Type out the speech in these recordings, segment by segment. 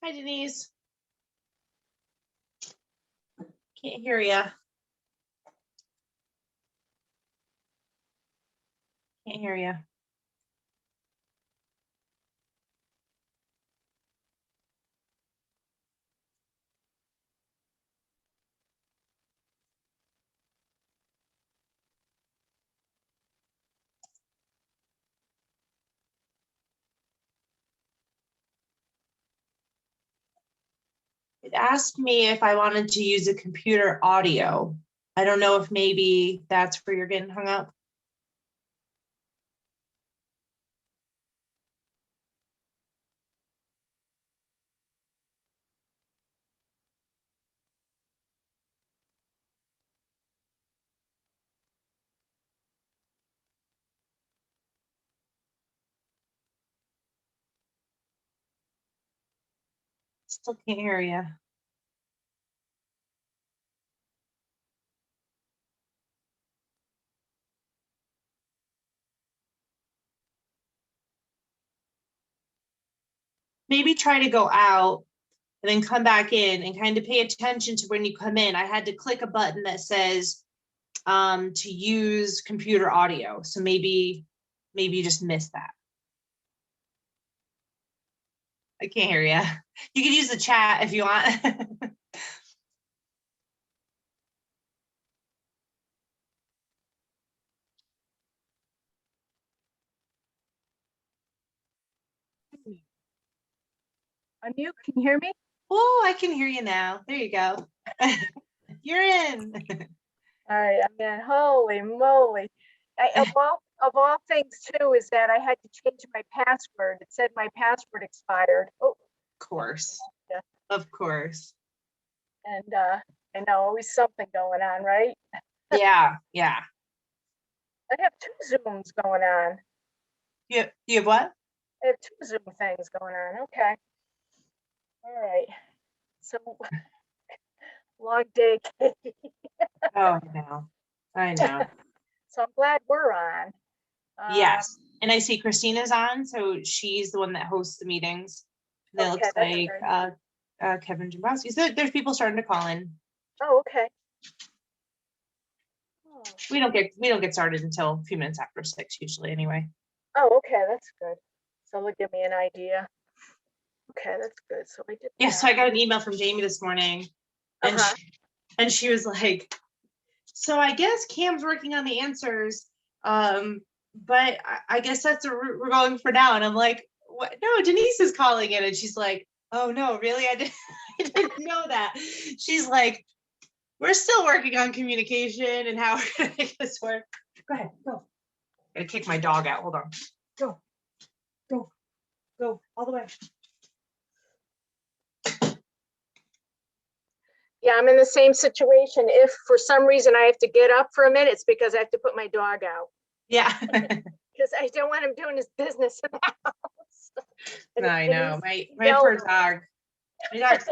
Hi, Denise. Can't hear ya. Can't hear ya. It asked me if I wanted to use a computer audio. I don't know if maybe that's where you're getting hung up. Still can't hear you. Maybe try to go out and then come back in and kind of pay attention to when you come in. I had to click a button that says to use computer audio. So maybe you just missed that. I can't hear you. You can use the chat if you want. Unmute, can you hear me? Oh, I can hear you now. There you go. You're in. All right, I'm in. Holy moly. Of all things too, is that I had to change my password. It said my password expired. Oh, Of course. Yeah. Of course. and I know always something going on, right? Yeah, yeah. I have two Zooms going on. You have what? I have two Zoom things going on. Okay. All right. So long day, Katie. Oh, no. I know. So I'm glad we're on. Yes. And I see Christina's on, so she's the one that hosts the meetings. And it Okay, looks that's like Kevin Jambowski. So there's people starting to call in. Oh, okay. Oh. We don't get started until a few minutes after 6 usually anyway. Oh, okay, that's good. So it'll give me an idea. Okay, that's good. So I did. Yeah, that. so I got an email from Jamie this morning, and she was like, so I guess Cam's working on the answers, but I guess that's the route we're going for now. And I'm like, what? No, Denise is calling in, and she's like, oh no, really? I didn't know that. She's like, we're still working on communication and how we're gonna make this work. Go ahead, go. I'm gonna kick my dog out. Hold on. Go, go, go all the way. Yeah, I'm in the same situation. If for some reason I have to get up for a minute, it's because I have to put my dog out. Yeah. Because I don't want him doing his business in the house. I know. My poor dog. My dog's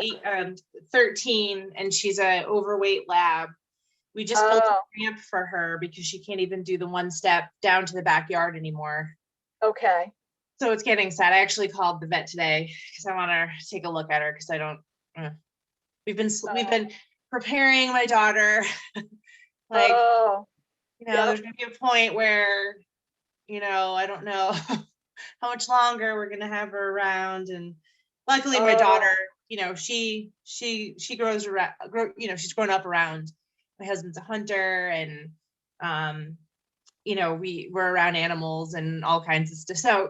13, and she's an overweight lab. We just built a ramp for her because she can't even do the one step down to the backyard anymore. Okay. So it's getting sad. I actually called the vet today because I want to take a look at her because I don't. We've been preparing my daughter. Like, there's gonna be a point where, I don't know how much longer we're gonna have her around. And luckily, my daughter, she grows around. She's grown up around. My husband's a hunter, and we're around animals and all kinds of stuff. So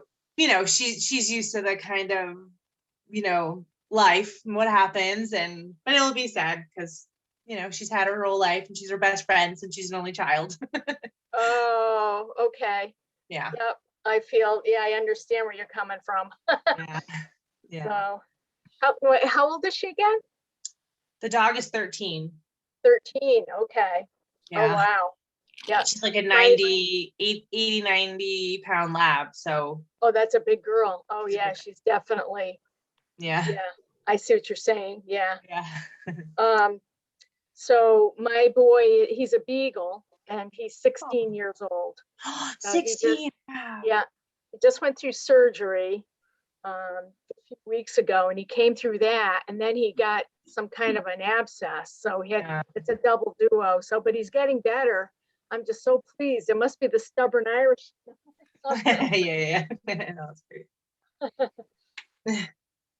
she's used to the kind of life and what happens, but it'll be sad because she's had her whole life and she's her best friend since she's an only child. Oh, okay. Yeah. Yep. I understand where you're coming from. Yeah. So how old is she again? The dog is 13. 13. Okay. Yeah. Oh, wow. Yeah. She's like a 90 pound lab. So. Oh, that's a big girl. Oh yeah, she's definitely. Yeah. Yeah. I see what you're saying. Yeah. Yeah. So my boy, he's a beagle and he's 16 years old. 16. Wow. Yeah. He just went through surgery a few weeks ago, and he came through that, and then he got some kind of an abscess. So he had, Yeah. it's a double duo. So, but he's getting better. I'm just so pleased. It must be the stubborn Irish. Yeah. No, that's great.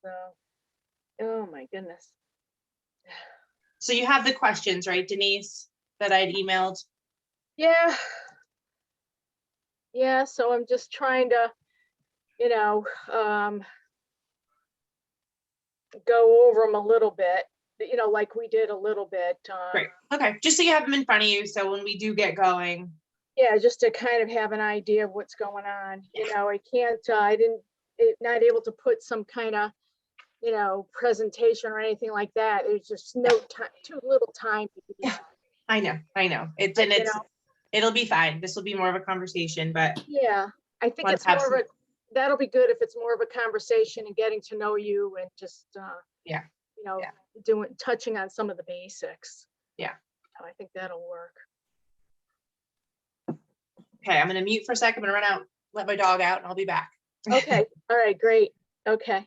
So, oh my goodness. So you have the questions, right, Denise, that I'd emailed? Yeah. Yeah, so I'm just trying to, you know, go over them a little bit, you know, like we did a little bit. Great. Okay. Just so you have them in front of you. So when we do get going. Yeah, just to kind of have an idea of what's going on. You know, I can't, not able to put some kind of, you know, presentation or anything like that. There's just no time, too little time to do that. I know. It's, But, and it's, it'll be fine. This will be more of a conversation, but yeah, I think let's it's have more of a, that'll be good if it's more of a conversation and getting to know you and just, yeah, you know, yeah. touching on some of the basics. Yeah. I think that'll work. Okay, I'm gonna mute for a second. I'm gonna run out, let my dog out, and I'll be back. Okay. All right, great. Okay.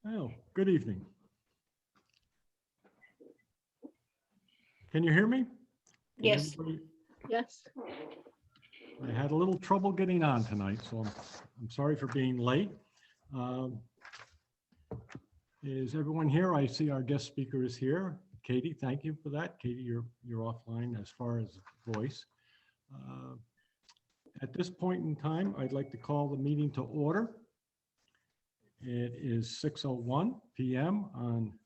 Oh, good evening. Can you hear me? Can Yes. everybody- Yes. I had a little trouble getting on tonight, so I'm sorry for being late. Is everyone here? I see our guest speaker is here. Katie, thank you for that. Katie, you're offline as far as voice. At this point in time, I'd like to call the meeting to order. It is 6:01 p.m. on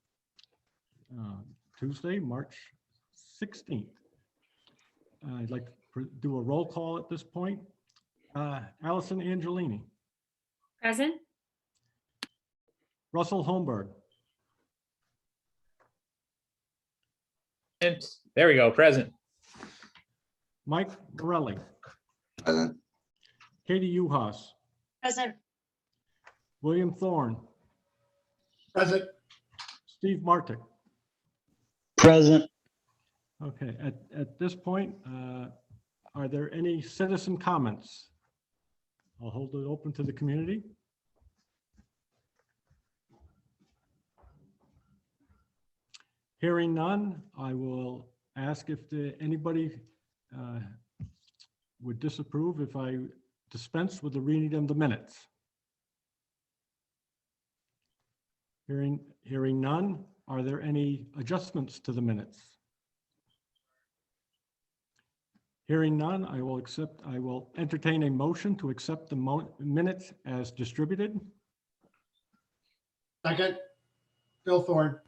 Tuesday, March 16th. I'd like to do a roll call at this point. Allison Angelini, Present. Russell Holmberg, There we go, present. Mike Morelli, Present. Katie Uhas, Present. William Thorne, Present. Steve Martik. Present. Okay, at this point, are there any citizen comments? I'll hold it open to the community. Hearing none, I will ask if anybody would disapprove if I dispense with the reading of the minutes. Hearing none, are there any adjustments to the minutes? Hearing none, I will entertain a motion to accept the minutes as distributed. Second, Bill Thorne.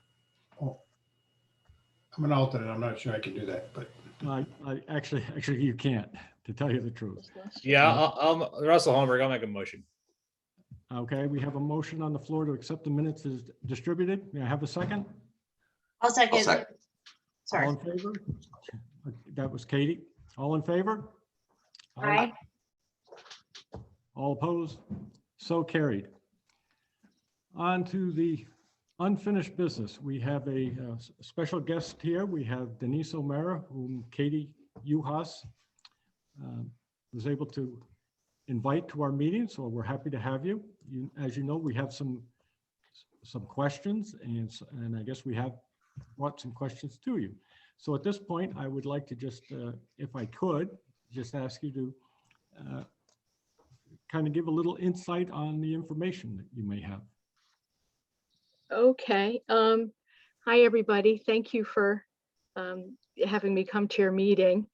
Oh, I'm an alternate. I'm not sure I can do that, but I actually you can't, to tell you the truth. Yeah, I'll Russell Holmberg, I'll make a motion. Okay, we have a motion on the floor to accept the minutes as distributed. May I have a second? I'll second. I'll second. Sorry. All in favor? That was Katie. All in favor? Aye. All opposed? So carried. On to the unfinished business. We have a special guest here. We have Denise O'Mara, whom Katie Uhas was able to invite to our meeting, so we're happy to have you. As you know, we have some questions, and I guess we have brought some questions to you. So at this point, I would like to just, if I could, just ask you to kind of give a little insight on the information that you may have. Okay. Hi, everybody. Thank you for having me come to your meeting.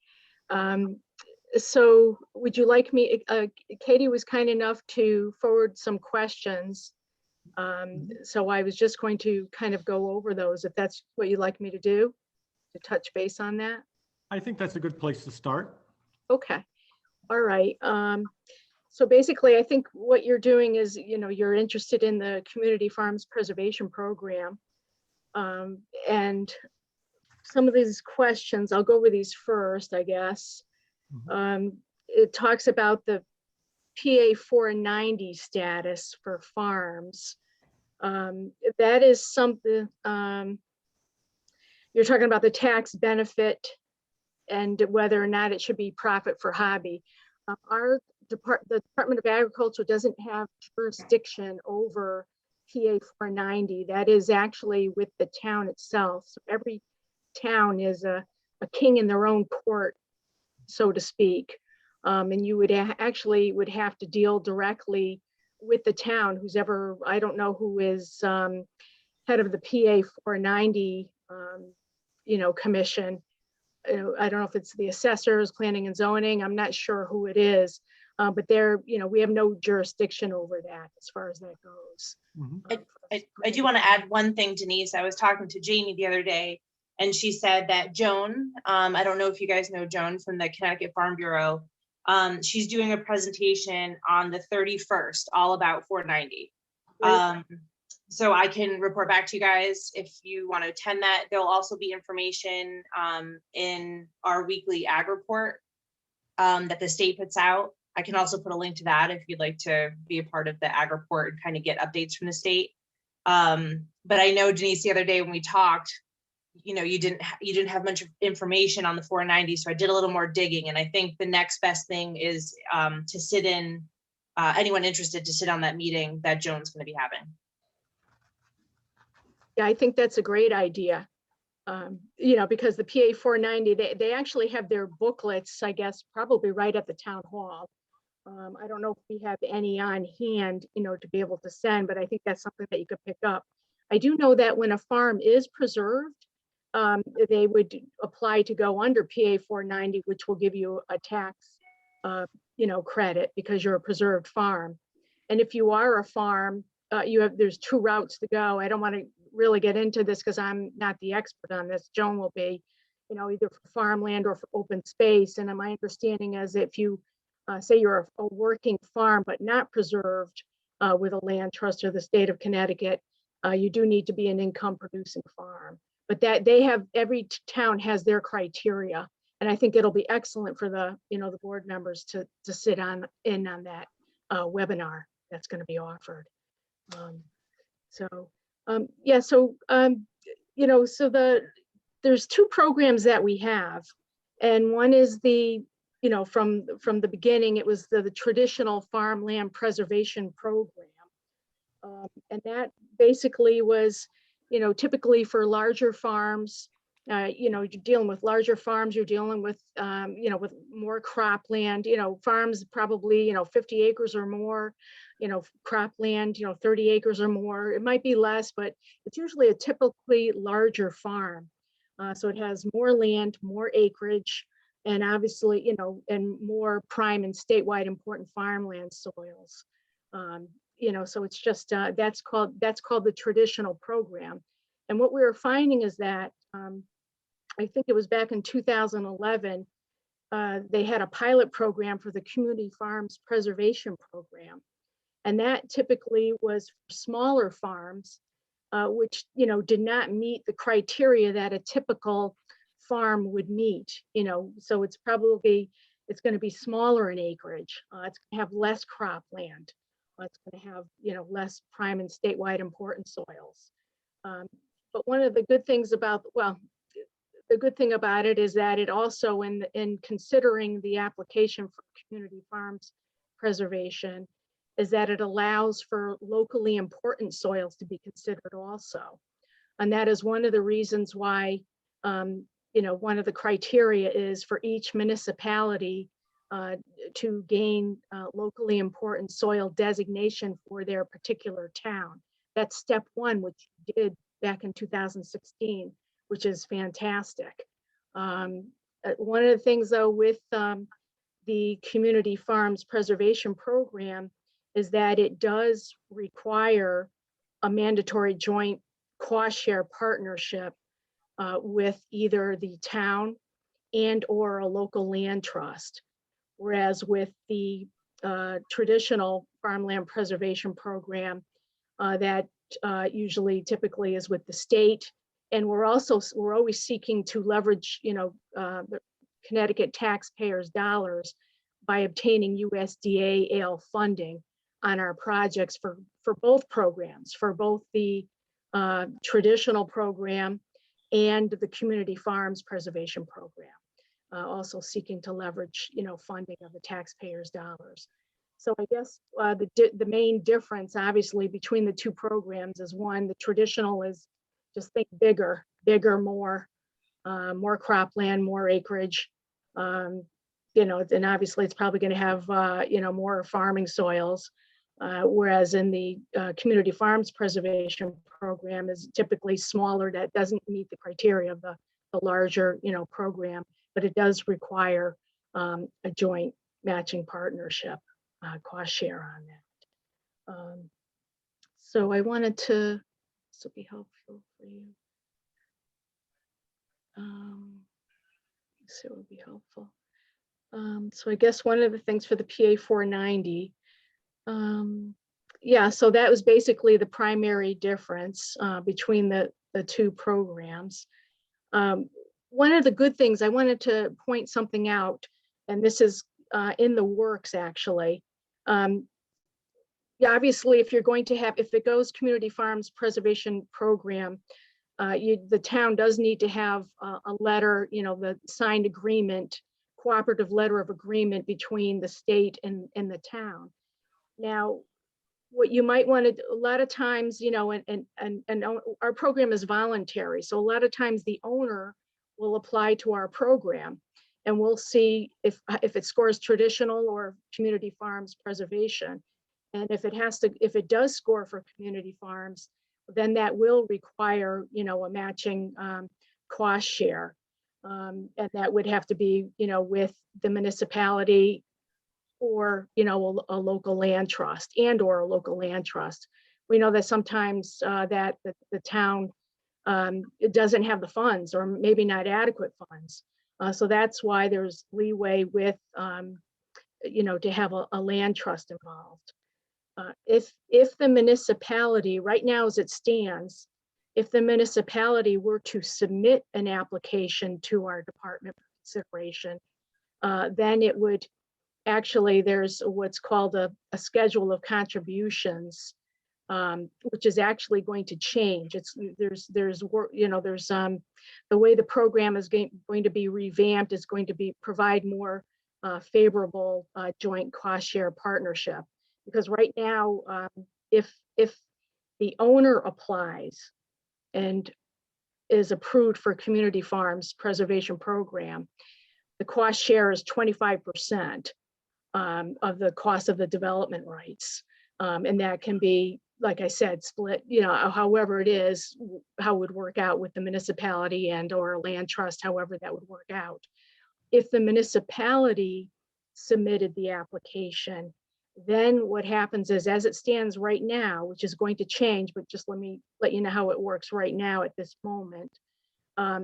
So would you like me, Katie was kind enough to forward some questions. So I was just going to kind of go over those, if that's what you'd like me to do, to touch base on that. I think that's a good place to start. Okay. All right. So basically, I think what you're doing is, you're interested in the Community Farms Preservation Program. And some of these questions, I'll go over these first, I guess. It talks about the PA 490 status for farms. That is something, you're talking about the tax benefit and whether or not it should be profit for hobby. The Department of Agriculture doesn't have jurisdiction over PA 490. That is actually with the town itself. So every town is a king in their own court, so to speak. And you would actually would have to deal directly with the town, who's ever, I don't know who is head of the PA 490, commission. I don't know if it's the assessors, planning and zoning. I'm not sure who it is, but we have no jurisdiction over that as far as that goes. I do want to add one thing, Denise. I was talking to Jamie the other day, and she said that Joan, I don't know if you guys know Joan from the Connecticut Farm Bureau, she's doing a presentation on the 31st, all about 490. So I can report back to you guys if you want to attend that. There'll also be information in our weekly ag report that the state puts out. I can also put a link to that if you'd like to be a part of the ag report and kind of get updates from the state. But I know, Denise, the other day when we talked, you didn't have much information on the 490, so I did a little more digging, and I think the next best thing is to sit in, anyone interested to sit on that meeting that Joan's going to be having. Yeah, I think that's a great idea. Because the PA 490, they actually have their booklets, I guess, probably right at the town hall. I don't know if we have any on hand, to be able to send, but I think that's something that you could pick up. I do know that when a farm is preserved, they would apply to go under PA 490, which will give you a tax, credit because you're a preserved farm. And if you are a farm, there's 2 routes to go. I don't want to really get into this because I'm not the expert on this. Joan will be, either for farmland or for open space. And my understanding is if you say you're a working farm but not preserved with a land trust or the state of Connecticut, you do need to be an income producing farm. But that every town has their criteria, and I think it'll be excellent for the the board members to sit in on that webinar that's going to be offered. There's 2 programs that we have, and one is the from the beginning it was the traditional farmland preservation program, and that basically was typically for larger farms. You're dealing with larger farms, you're dealing with with more cropland, farms probably 50 acres or more, cropland 30 acres or more. It might be less, but it's usually a typically larger farm. So it has more land, more acreage, and obviously and more prime and statewide important farmland soils. So it's just that's called the traditional program. And what we were finding is that I think it was back in 2011, they had a pilot program for the Community Farms Preservation Program. And that typically was for smaller farms, which did not meet the criteria that a typical farm would meet. So it's going to be smaller in acreage. It's going to have less cropland. It's going to have less prime and statewide important soils. But one of the good things about the good thing about it is that it also, in considering the application for community farms preservation, is that it allows for locally important soils to be considered also. And that is one of the reasons why, one of the criteria is for each municipality to gain locally important soil designation for their particular town. That's step 1, which we did back in 2016. Which is fantastic. One of the things though with the Community Farms Preservation Program is that it does require a mandatory joint cost share partnership with either the town and or a local land trust. Whereas with the traditional farmland preservation program, that usually typically is with the state. And we're always seeking to leverage, the Connecticut taxpayers' dollars by obtaining USDA AL funding on our projects for both programs, for both the traditional program and the Community Farms Preservation Program. Also seeking to leverage, funding of the taxpayers' dollars. So I guess the main difference, obviously, between the 2 programs is one, the traditional is just think bigger, more cropland, more acreage, and obviously it's probably going to have, more farming soils, whereas in the Community Farms Preservation Program is typically smaller, that doesn't meet the criteria of the larger, program, but it does require a joint matching partnership, cost share on that. So I wanted to, this will be helpful for you. So it would be helpful. So I guess one of the things for the PA 490, so that was basically the primary difference between the 2 programs. One of the good things, I wanted to point something out, and this is in the works actually. Obviously, if you're going to have, if it goes Community Farms Preservation Program, the town does need to have a letter, the signed agreement, cooperative letter of agreement between the state and the town. Now, what you might want to, a lot of times, and our program is voluntary. So a lot of times the owner will apply to our program, and we'll see if it scores traditional or community farms preservation. And if it does score for community farms, then that will require, a matching cost share. And that would have to be, with the municipality or, a local land trust or a local land trust. We know that sometimes that the town, it doesn't have the funds or maybe not adequate funds. So that's why there's leeway with, to have a land trust involved. If the municipality, right now as it stands, if the municipality were to submit an application to our department for consideration, then it would actually, there's what's called a schedule of contributions, which is actually going to change. There's work, the way the program is going to be revamped is going to provide more favorable joint cost share partnership. Because right now, if the owner applies and is approved for community farms preservation program, the cost share is 25% of the cost of the development rights. And that can be, like I said, split, however it is, how it would work out with the municipality and or land trust, however that would work out. If the municipality submitted the application, then what happens is, as it stands right now, which is going to change, but just let me let you know how it works right now at this moment.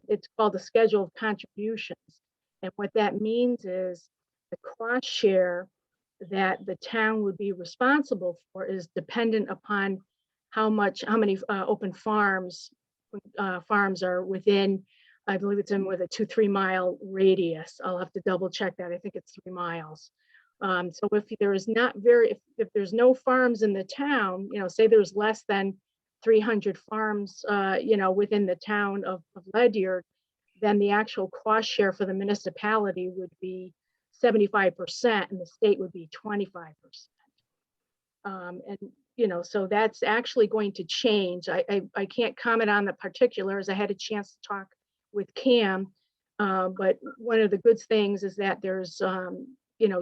It's called the schedule of contributions. And what that means is the cost share that the town would be responsible for is dependent upon how many open farms are within, I believe it's in with a 2-3 mile radius. I'll have to double check that. I think it's 3 miles. So if there is if there's no farms in the town, say there's less than 300 farms, within the town of Ledyard, then the actual cost share for the municipality would be 75% and the state would be 25%. And, so that's actually going to change. I can't comment on the particulars. I had a chance to talk with Cam, but one of the good things is that there's,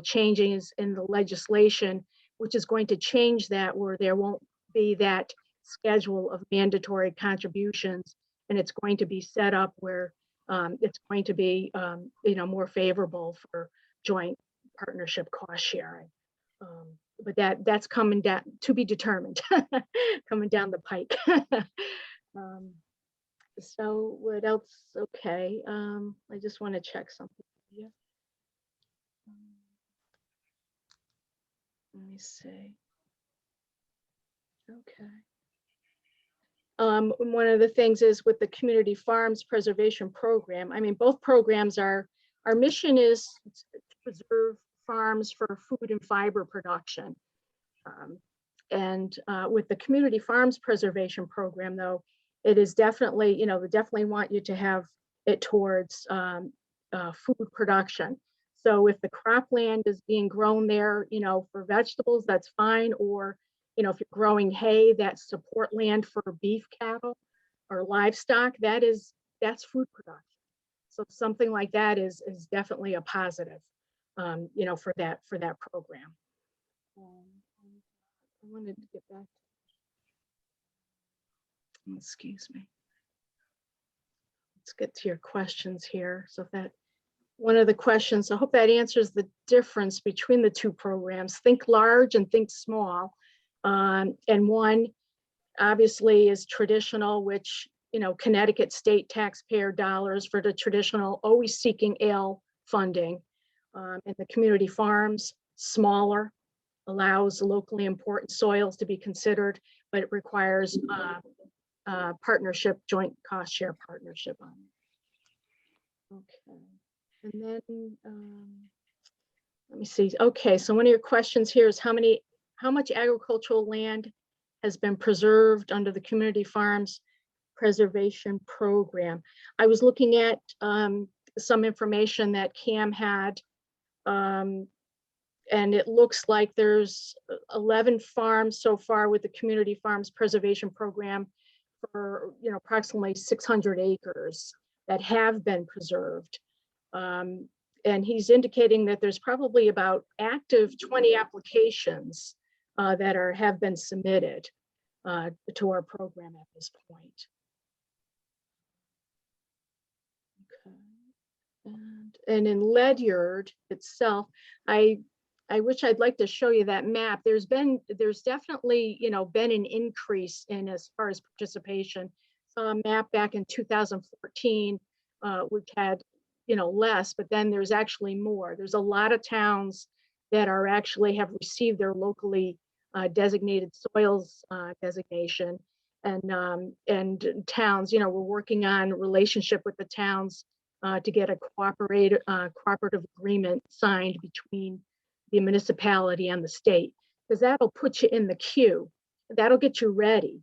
changes in the legislation, which is going to change that, where there won't be that schedule of mandatory contributions, and it's going to be set up where it's going to be, more favorable for joint partnership cost sharing. But that's coming down, to be determined, coming down the pike. So what else? Okay, I just want to check something here. Let me see. Okay. One of the things is with the community farms preservation program. I mean, both programs our mission is to preserve farms for food and fiber production. And with the community farms preservation program, though, it is definitely, we definitely want you to have it towards food production. So if the cropland is being grown there, for vegetables, that's fine. Or, if you're growing hay, that's support land for beef cattle or livestock, that's food production. So something like that is definitely a positive, for that program. I wanted to get back. Excuse me. Let's get to your questions here. So one of the questions, I hope that answers the difference between the two programs. Think large and think small. And one obviously is traditional, which, Connecticut state taxpayer dollars for the traditional, always seeking ale funding. And the community farms, smaller, allows locally important soils to be considered, but it requires partnership, joint cost share partnership on it. Okay. And then, let me see. Okay, so one of your questions here is how much agricultural land has been preserved under the community farms Preservation Program. I was looking at some information that Cam had, and it looks like there's 11 farms so far with the Community Farms Preservation Program for, approximately 600 acres that have been preserved. And he's indicating that there's probably about active 20 applications that have been submitted to our program at this point. Okay. And in Ledyard itself, I wish I'd like to show you that map. There's definitely, been an increase in as far as participation. Saw a map back in 2014, which had, less, but then there's actually more. There's a lot of towns that are actually have received their locally designated soils designation, and towns, we're working on a relationship with the towns to get a cooperative agreement signed between the municipality and the state, because that'll put you in the queue. That'll get you ready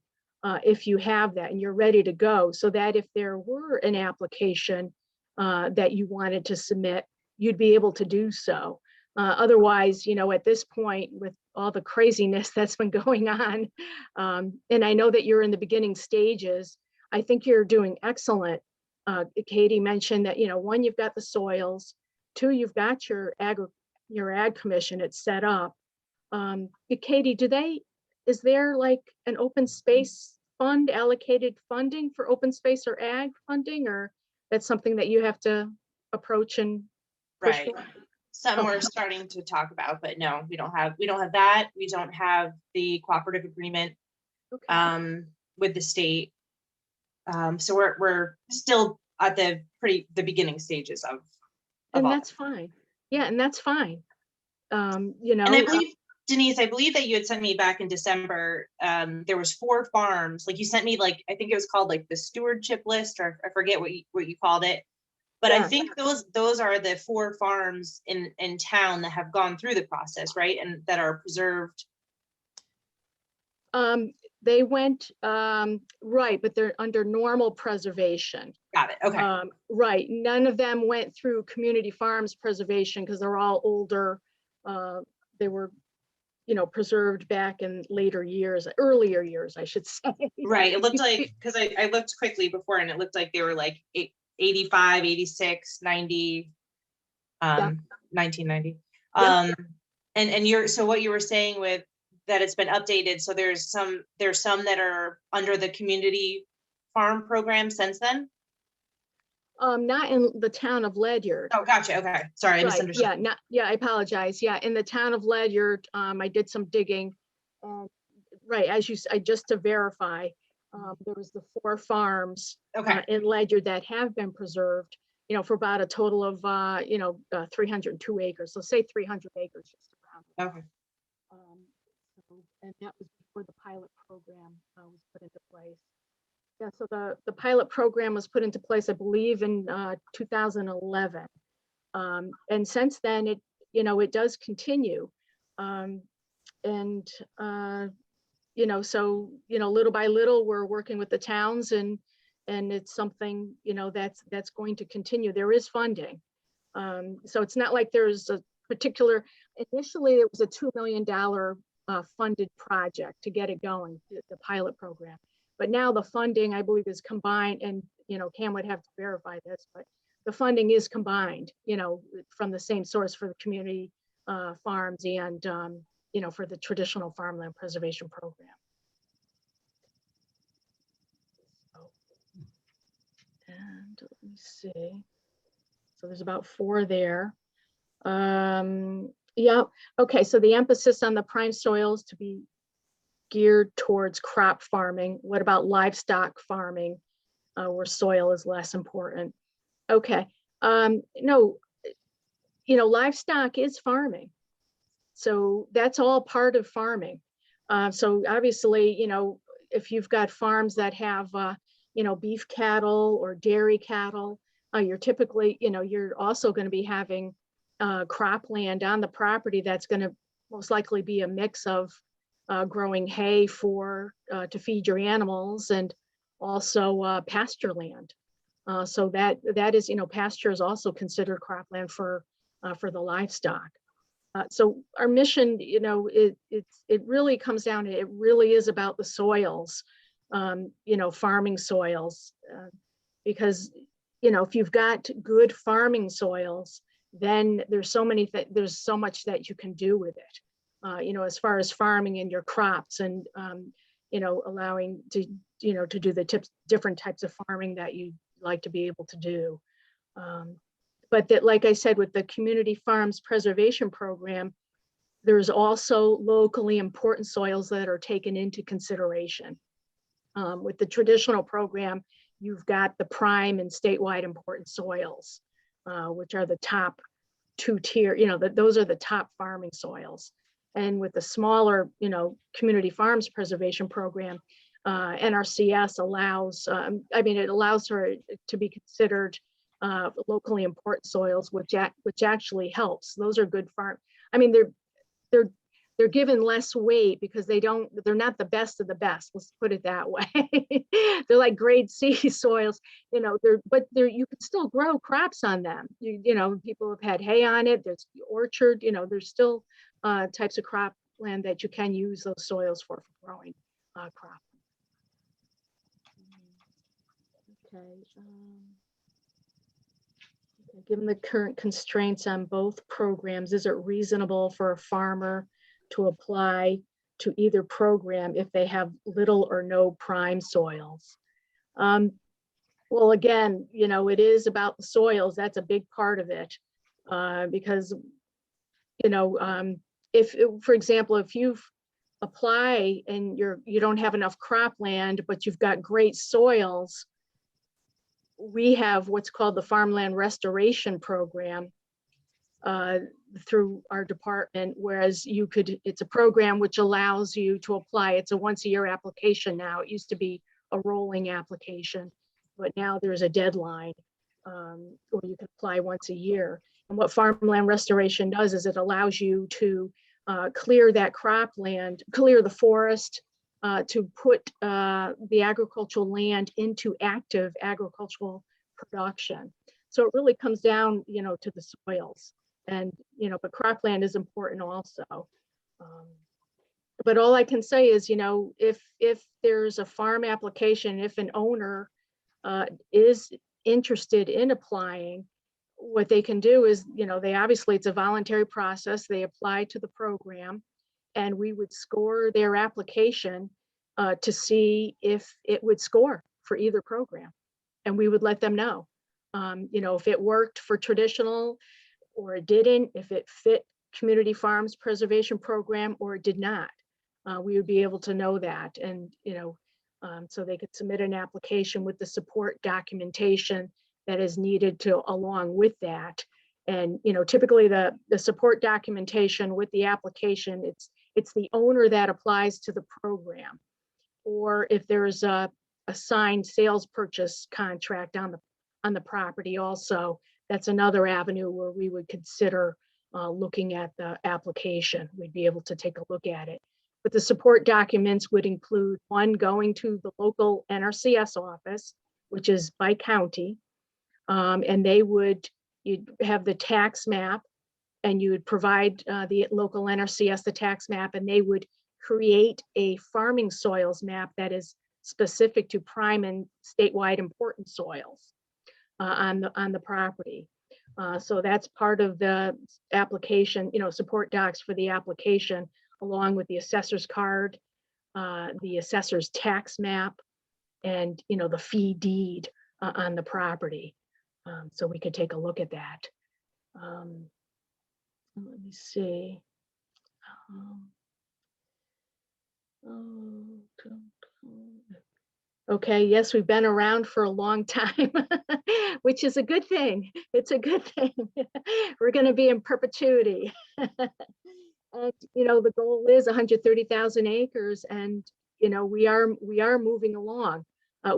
if you have that and you're ready to go, so that if there were an application that you wanted to submit, you'd be able to do so. Otherwise, at this point, with all the craziness that's been going on, and I know that you're in the beginning stages, I think you're doing excellent. Katie mentioned that, one, you've got the soils, two, you've got your ag commission, it's set up. Katie, is there like an open space fund, allocated funding for open space or ag funding, or that's something that you have to approach and push Right. for? Some we're starting to talk about, but no, we don't have that. We don't have the cooperative agreement Okay. with the state. So we're still at the beginning stages of And all. that's fine. Yeah, and that's fine. And I believe, Denise, I believe that you had sent me back in December, there was 4 farms, like you sent me, like, I think it was called like the stewardship list, or I forget what you called it. But I think those are the 4 farms in town that have gone through the process, right? And that are preserved. They went, right, but they're under normal preservation. Got it. Okay. Right, none of them went through community farms preservation because they're all older. They were, preserved back in earlier years, I should say. Right. It looked like, because I looked quickly before, and it looked like they were like 85, 86, 90, 1990. And so what you were saying with that, it's been updated. So there's some that are under the community farm program since then. Not in the town of Ledyard. Oh, gotcha. Okay. Sorry, I misunderstood. Yeah, I apologize. Yeah, in the town of Ledyard, I did some digging. Right, just to verify, there was the 4 farms in Ledyard that have been preserved, for about a total of 302 acres. So say 300 acres just around. Okay. And that was before the pilot program was put into place. Yeah, so the pilot program was put into place, I believe, in 2011. And since then, it does continue. So, little by little, we're working with the towns, and it's something, that's going to continue. There is funding. So it's not like there's a particular, initially it was a $2 million funded project to get it going, the pilot program. But now the funding, I believe, is combined, and Cam would have to verify this, but the funding is combined, from the same source for the community farms and for the traditional farmland preservation program. And let me see. So there's about 4 there. Yeah. Okay. So the emphasis on the prime soils to be geared towards crop farming. What about livestock farming, where soil is less important? Okay. No, livestock is farming. So that's all part of farming. So obviously, if you've got farms that have, beef cattle or dairy cattle, you're typically, you're also going to be having cropland on the property that's going to most likely be a mix of growing hay to feed your animals, and also pasture land. So that is, pasture is also considered cropland for the livestock. So our mission, it really comes down to, it really is about the soils, farming soils, because, if you've got good farming soils, then there's so much that you can do with it, as far as farming and your crops and, allowing to do the different types of farming that you like to be able to do. But that, like I said, with the Community Farms Preservation Program, there's also locally important soils that are taken into consideration. With the traditional program, you've got the prime and statewide important soils, which are the top 2 tier, those are the top farming soils. And with the smaller, Community Farms Preservation Program, NRCS allows, it allows for it to be considered locally important soils, which actually helps. Those are good farm. They're given less weight because they're not the best of the best. Let's put it that way. They're like grade C soils, but you can still grow crops on them. People have had hay on it. There's the orchard. There's still types of cropland that you can use those soils for growing crop. Okay. Given the current constraints on both programs, is it reasonable for a farmer to apply to either program if they have little or no prime soils? Well, again, it is about the soils. That's a big part of it, because, if, for example, if you apply and you don't have enough cropland, but you've got great soils, we have what's called the Farmland Restoration Program through our department, whereas it's a program which allows you to apply. It's a once-a-year application now. It used to be a rolling application, but now there's a deadline where you can apply once a year. And what Farmland Restoration does is it allows you to clear that cropland, clear the forest, to put the agricultural land into active agricultural production. So it really comes down, to the soils, and but cropland is important also. But all I can say is, if there's a farm application, if an owner is interested in applying, what they can do is, it's a voluntary process. They apply to the program, and we would score their application to see if it would score for either program. And we would let them know, if it worked for traditional or it didn't, if it fit Community Farms Preservation Program or it did not. We would be able to know that. And, so they could submit an application with the support documentation that is needed along with that. And, typically the support documentation with the application, it's the owner that applies to the program. Or if there's a signed sales purchase contract on the property also, that's another avenue where we would consider looking at the application. We'd be able to take a look at it. But the support documents would include one, going to the local NRCS office, which is by county, and you'd have the tax map, and you would provide the local NRCS the tax map, and they would create a farming soils map that is specific to prime and statewide important soils on the property. So that's part of the application, support docs for the application, along with the assessor's card, the assessor's tax map, and the fee deed on the property. So we could take a look at that. Let me see. Okay, yes, we've been around for a long time, which is a good thing. It's a good thing. We're going to be in perpetuity. And, the goal is 130,000 acres, and, we are moving along.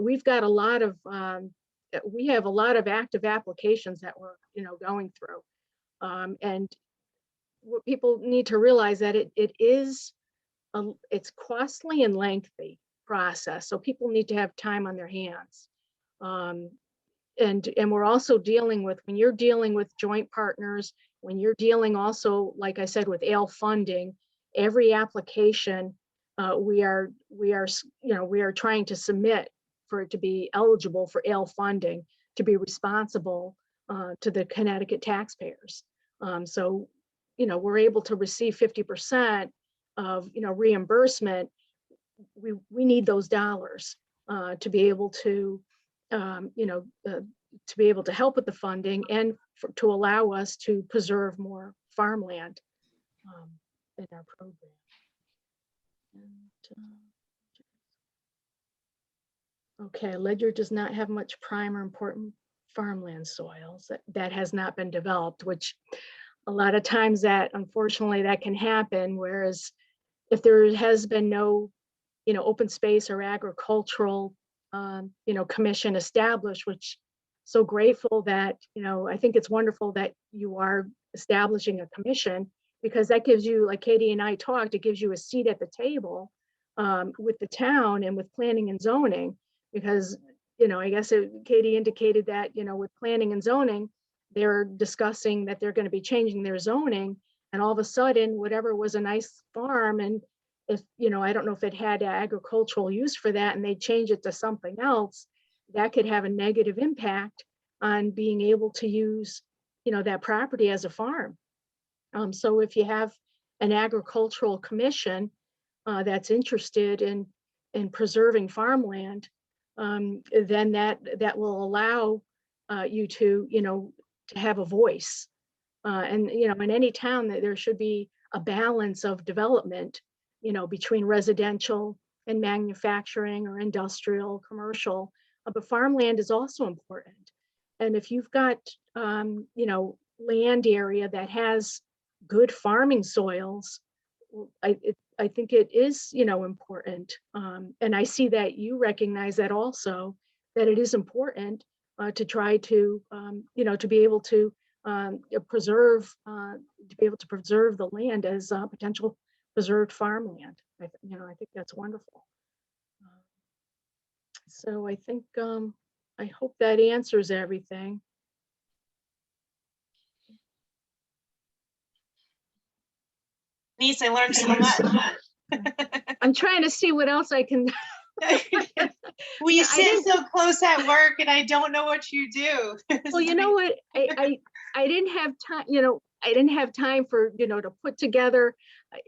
We've got we have a lot of active applications that we're, going through. And what people need to realize that it's costly and lengthy process. So people need to have time on their hands. And we're also dealing with, when you're dealing with joint partners, when you're dealing also, like I said, with AIL funding, every application we are trying to submit for it to be eligible for AIL funding, to be responsible to the Connecticut taxpayers. So, we're able to receive 50% of, reimbursement. We need those dollars to be able to, to be able to help with the funding and to allow us to preserve more farmland in our program. Okay, Ledyard does not have much prime or important farmland soils. That has not been developed, which a lot of times that, unfortunately, that can happen. Whereas if there has been no, open space or agricultural, commission established, which so grateful that, I think it's wonderful that you are establishing a commission, because that gives you, like Katie and I talked, it gives you a seat at the table with the town and with planning and zoning, because, I guess Katie indicated that, with planning and zoning, they're discussing that they're going to be changing their zoning, and all of a sudden, whatever was a nice farm, and if, I don't know if it had agricultural use for that, and they change it to something else, that could have a negative impact on being able to use, that property as a farm. So if you have an agricultural commission that's interested in preserving farmland, then that will allow you to, to have a voice. And, in any town, that there should be a balance of development, between residential and manufacturing or industrial, commercial, but farmland is also important. And if you've got, land area that has good farming soils, I think it is, important. And I see that you recognize that also, that it is important to try to, to be able to preserve the land as potential preserved farmland. I think that's wonderful. So I think, I hope that answers everything. Denise, I learned so much. I'm trying to see what else I can. Well, you sit so close at work, and I don't know what you do. Well, you know what? I didn't have time. I didn't have time for to put together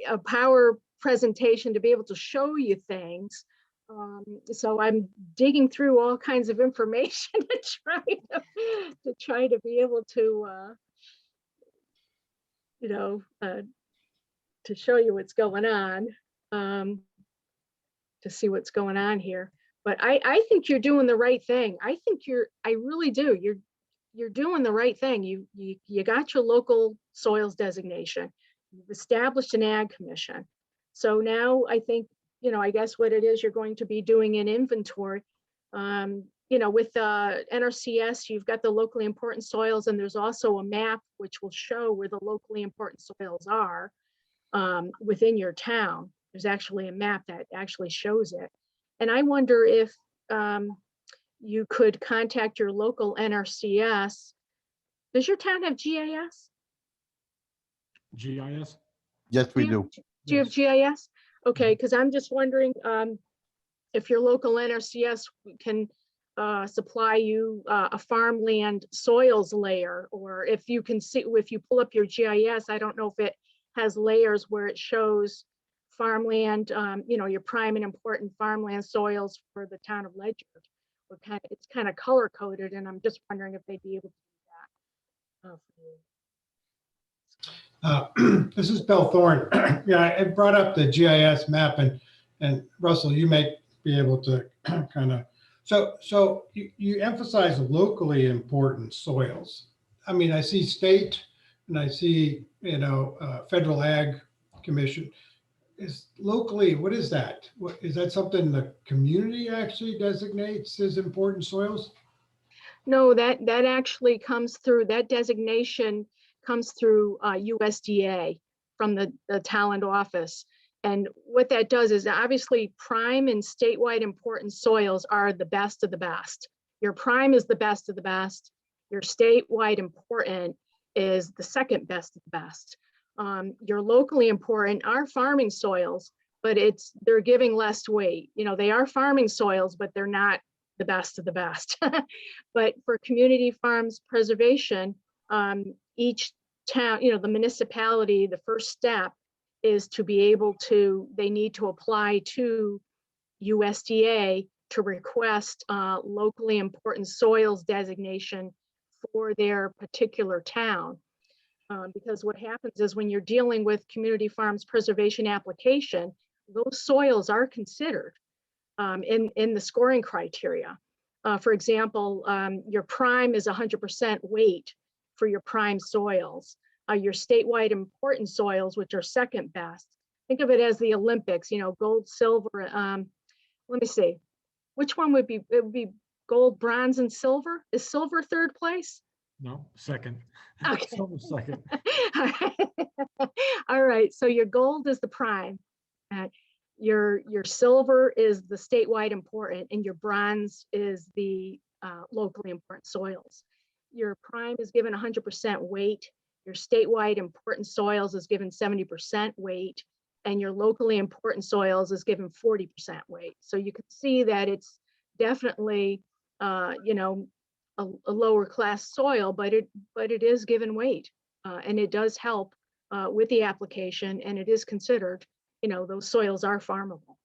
a power presentation to be able to show you things. So I'm digging through all kinds of information to try to be able to to show you what's going on, to see what's going on here. But I think you're doing the right thing. I really do. You're doing the right thing. You got your local soils designation. You've established an ag commission. So now I think, I guess what it is, you're going to be doing an inventory. With NRCS, you've got the locally important soils, and there's also a map which will show where the locally important soils are within your town. There's actually a map that actually shows it. And I wonder if you could contact your local NRCS. Does your town have GIS? GIS? Yes, we do. Do you have GIS? Okay, because I'm just wondering if your local NRCS can supply you a farmland soils layer, or if you can see, if you pull up your GIS, I don't know if it has layers where it shows farmland, your prime and important farmland soils for the town of Ledyard. It's kind of color coded, and I'm just wondering if they'd be able to do that. This is Bill Thorne. Yeah, I brought up the GIS map, and Russell, you may be able to kind of, so you emphasize locally important soils. I mean, I see state and I see, Federal Ag Commission. Is locally, what is that? Is that something the community actually designates as important soils? No, that actually comes through, that designation comes through USDA from the talent office. And what that does is obviously prime and statewide important soils are the best of the best. Your prime is the best of the best. Your statewide important is the second best of the best. Your locally important are farming soils, but they're giving less weight. You know, they are farming soils, but they're not the best of the best. But for community farms preservation, each town, you know, the municipality, the first step is to be able to, they need to apply to USDA to request locally important soils designation for their particular town. Because what happens is when you're dealing with community farms preservation application, those soils are considered in the scoring criteria. For example, your prime is 100% weight for your prime soils. Your statewide important soils, which are second best. Think of it as the Olympics, you know, gold, silver. Let me see, which one would be, it would be gold, bronze, and silver. Is silver third place? No, second. Okay. Silver second. All right. All right, so your gold is the prime. Your silver is the statewide important, and your bronze is the locally important soils. Your prime is given 100% weight. Your statewide important soils is given 70% weight, and your locally important soils is given 40% weight. So you can see that it's definitely, you know, a lower class soil, but it is given weight, and it does help with the application, and it is considered, you know, those soils are farmable.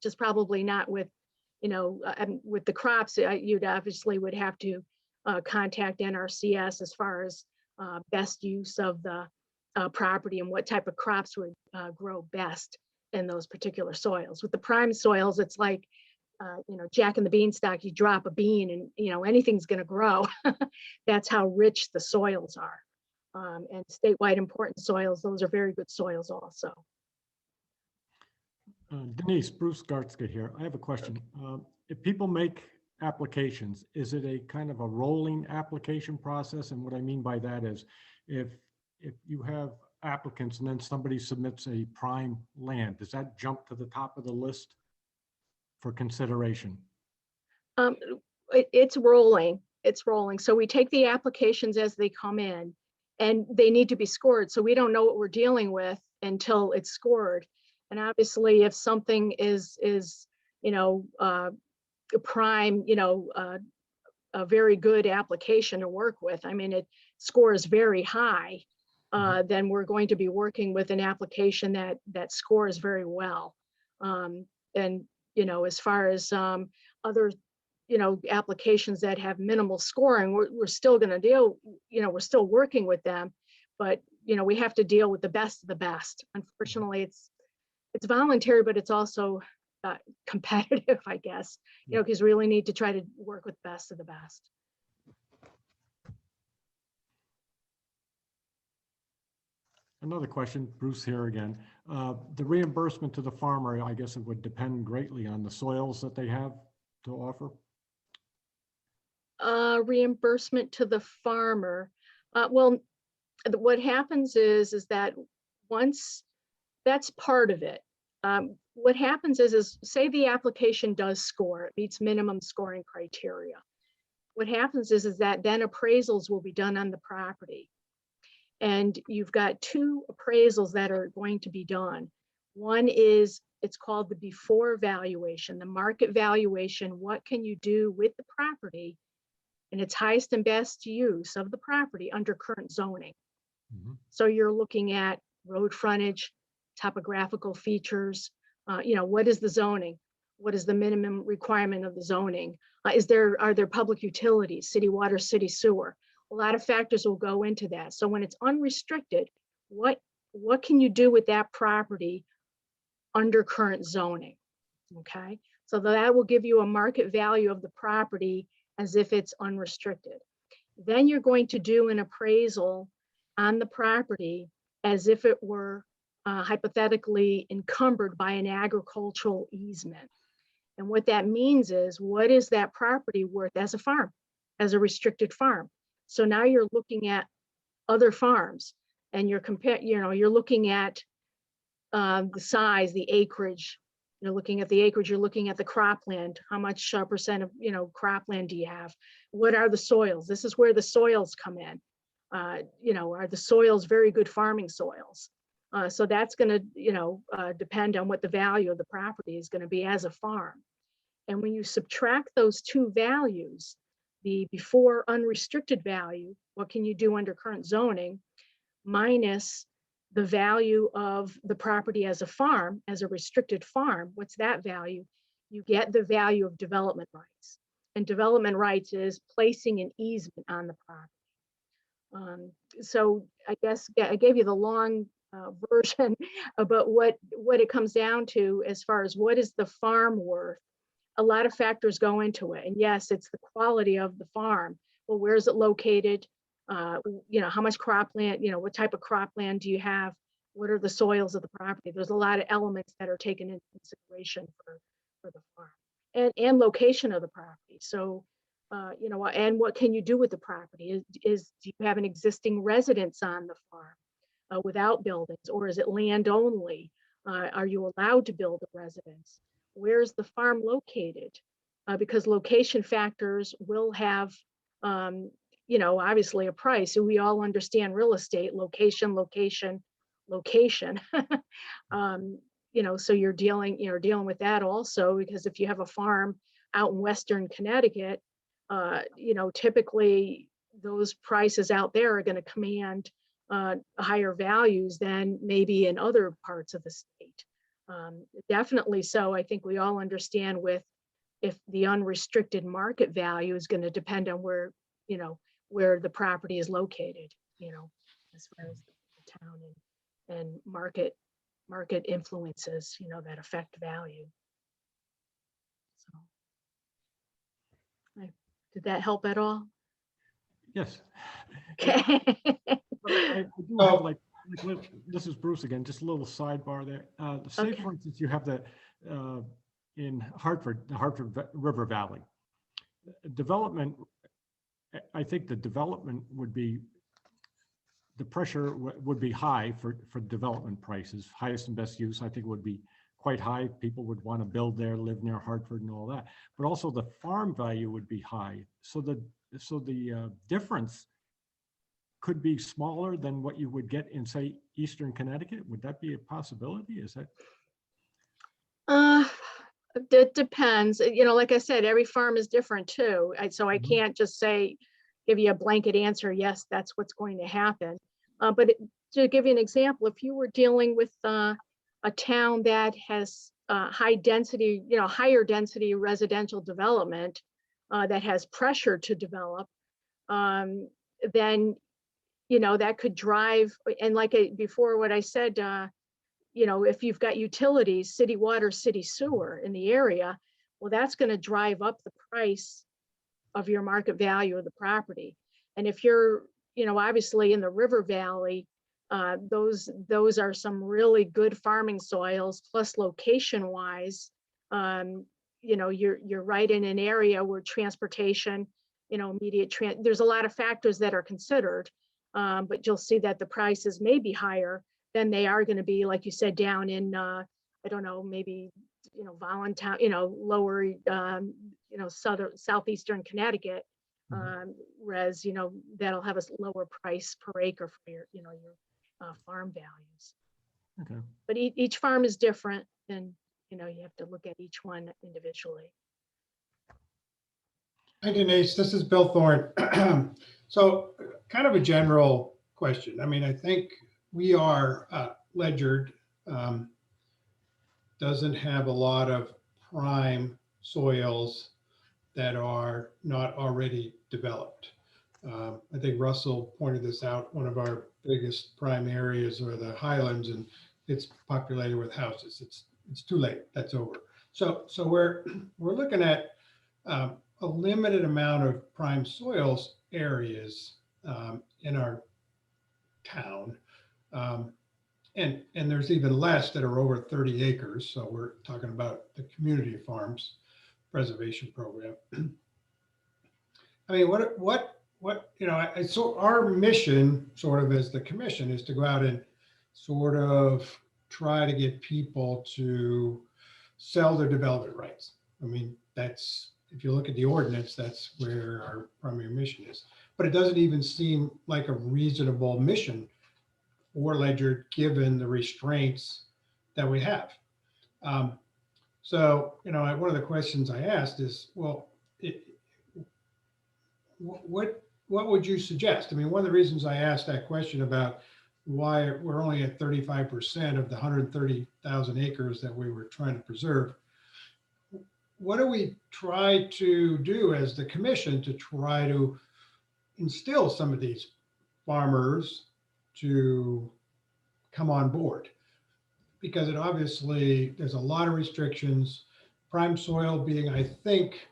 Just probably not with, you know, with the crops. You'd obviously would have to contact NRCS as far as best use of the property and what type of crops would grow best in those particular soils. With the prime soils, it's like, you know, Jack and the Beanstalk, you drop a bean and, you know, anything's going to grow. That's how rich the soils are. And statewide important soils, those are very good soils also. Denise, Bruce Gartzka here. I have a question. If people make applications, is it a kind of a rolling application process? And what I mean by that is if you have applicants and then somebody submits a prime land, does that jump to the top of the list for consideration? It's rolling. It's rolling. So we take the applications as they come in, and they need to be scored. So we don't know what we're dealing with until it's scored. And obviously, if something is you know, a prime, you know, a very good application to work with, I mean, it scores very high, then we're going to be working with an application that scores very well. And, you know, as far as other, you know, applications that have minimal scoring, we're still going to deal, you know, we're still working with them, but, you know, we have to deal with the best of the best. Unfortunately, it's voluntary, but it's also competitive, I guess, you know, because we really need to try to work with best of the best. Another question, Bruce here again. The reimbursement to the farmer, I guess it would depend greatly on the soils that they have to offer. Reimbursement to the farmer. Well, what happens is that once, that's part of it. What happens is say the application does score, it meets minimum scoring criteria. What happens is that then appraisals will be done on the property. And you've got two appraisals that are going to be done. One is, it's called the before valuation, the market valuation. What can you do with the property and its highest and best use of the property under current zoning? So you're looking at road frontage, topographical features, you know, what is the zoning? What is the minimum requirement of the zoning? Are there public utilities, city water, city sewer? A lot of factors will go into that. So when it's unrestricted, what can you do with that property under current zoning? Okay, so that will give you a market value of the property as if it's unrestricted. Then you're going to do an appraisal on the property as if it were hypothetically encumbered by an agricultural easement. And what that means is, what is that property worth as a farm, as a restricted farm? So now you're looking at other farms and you're comparing, you know, you're looking at the size, the acreage. You know, looking at the acreage, you're looking at the cropland. How much percent of, you know, cropland do you have? What are the soils? This is where the soils come in. You know, are the soils very good farming soils? So that's going to, you know, depend on what the value of the property is going to be as a farm. And when you subtract those two values, the before unrestricted value, what can you do under current zoning, minus the value of the property as a farm, as a restricted farm, what's that value? You get the value of development rights. And development rights is placing an easement on the property. So I guess I gave you the long version about what it comes down to as far as what is the farm worth. A lot of factors go into it. And yes, it's the quality of the farm. Well, where is it located? You know, how much cropland, you know, what type of cropland do you have? What are the soils of the property? There's a lot of elements that are taken into consideration for the farm, and location of the property. So, you know, and what can you do with the property? Do you have an existing residence on the farm without buildings, or is it land only? Are you allowed to build a residence? Where's the farm located? Because location factors will have, you know, obviously a price. So we all understand real estate, location, location, location. You know, so you're dealing with that also, because if you have a farm out in Western Connecticut, you know, typically those prices out there are going to command higher values than maybe in other parts of the state. Definitely so. I think we all understand if the unrestricted market value is going to depend on where, you know, where the property is located, you know, as far as the town and market influences, you know, that affect value. So, did that help at all? Yes. Okay. I do have like, this is Bruce again, just a little sidebar there. Say, Okay. for instance, you have the, in Hartford, the Hartford River Valley. Development, I think the development would be, the pressure would be high for development prices. Highest and best use, I think, would be quite high. People would want to build there, live near Hartford and all that. But also the farm value would be high. So the difference could be smaller than what you would get in, say, Eastern Connecticut. Would that be a possibility? Is that? It depends. You know, like I said, every farm is different too. So I can't just say, give you a blanket answer, yes, that's what's going to happen. But to give you an example, if you were dealing with a town that has high density, you know, higher density residential development that has pressure to develop, then, you know, that could drive, and like before what I said, you know, if you've got utilities, city water, city sewer in the area, well, that's going to drive up the price of your market value of the property. And if you're, you know, obviously in the river valley, those are some really good farming soils, plus location wise, you know, you're right in an area where transportation, you know, there's a lot of factors that are considered, but you'll see that the prices may be higher than they are going to be, like you said, down in, I don't know, maybe, you know, Voluntown, you know, lower, you know, southeastern Connecticut, whereas, you know, that'll have a lower price per acre for your, you know, your farm values. Okay. But each farm is different, and, you know, you have to look at each one individually. Hi Denise, this is Bill Thorne. So kind of a general question. I mean, I think we are, Ledyard doesn't have a lot of prime soils that are not already developed. I think Russell pointed this out. One of our biggest prime areas are the Highlands, and it's populated with houses. It's too late. That's over. So we're looking at a limited amount of prime soils areas in our town. And there's even less that are over 30 acres. So we're talking about the community farms preservation program. I mean, what, you know, so our mission sort of as the commission is to go out and sort of try to get people to sell their development rights. I mean, that's, if you look at the ordinance, that's where our primary mission is. But it doesn't even seem like a reasonable mission for Ledyard, given the restraints that we have. So, one of the questions I asked is, well, what would you suggest? I mean, one of the reasons I asked that question about why we're only at 35% of the 130,000 acres that we were trying to preserve, what do we try to do as the commission to try to instill some of these farmers to come on board? Because it obviously, there's a lot of restrictions, prime soil being, I think,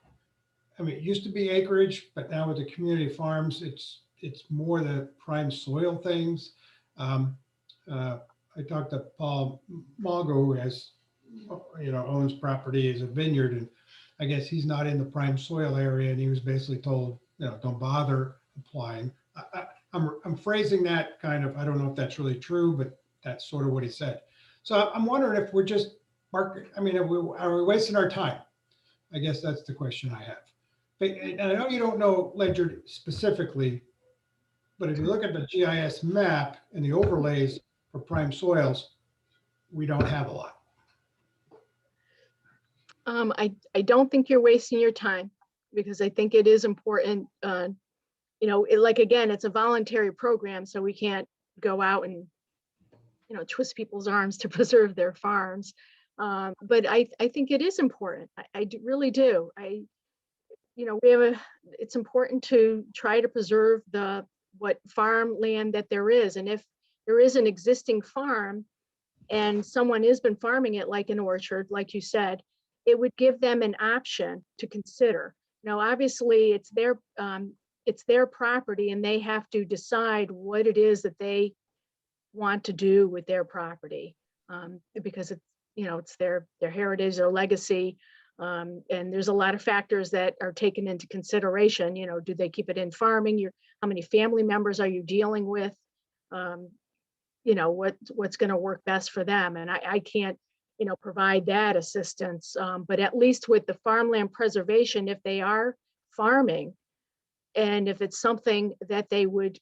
I mean, it used to be acreage, but now with the community farms, it's more the prime soil things. I talked to Paul Mago, who has, owns property as a vineyard, and I guess he's not in the prime soil area, and he was basically told, don't bother applying. I'm phrasing that kind of, I don't know if that's really true, but that's sort of what he said. So I'm wondering if we're just are we wasting our time? I guess that's the question I have. But, and I know you don't know Ledyard specifically, but if you look at the GIS map and the overlays for prime soils, we don't have a lot. I don't think you're wasting your time, because I think it is important. Again, it's a voluntary program, so we can't go out and twist people's arms to preserve their farms. But I think it is important. I really do. It's important to try to preserve what farmland that there is. And if there is an existing farm and someone has been farming it like an orchard, like you said, it would give them an option to consider. Now, obviously it's their property, and they have to decide what it is that they want to do with their property, because it's their heritage, their legacy. And there's a lot of factors that are taken into consideration. Do they keep it in farming? How many family members are you dealing with? What's going to work best for them? And I can't, provide that assistance. But at least with the farmland preservation, if they are farming, and if it's something that they would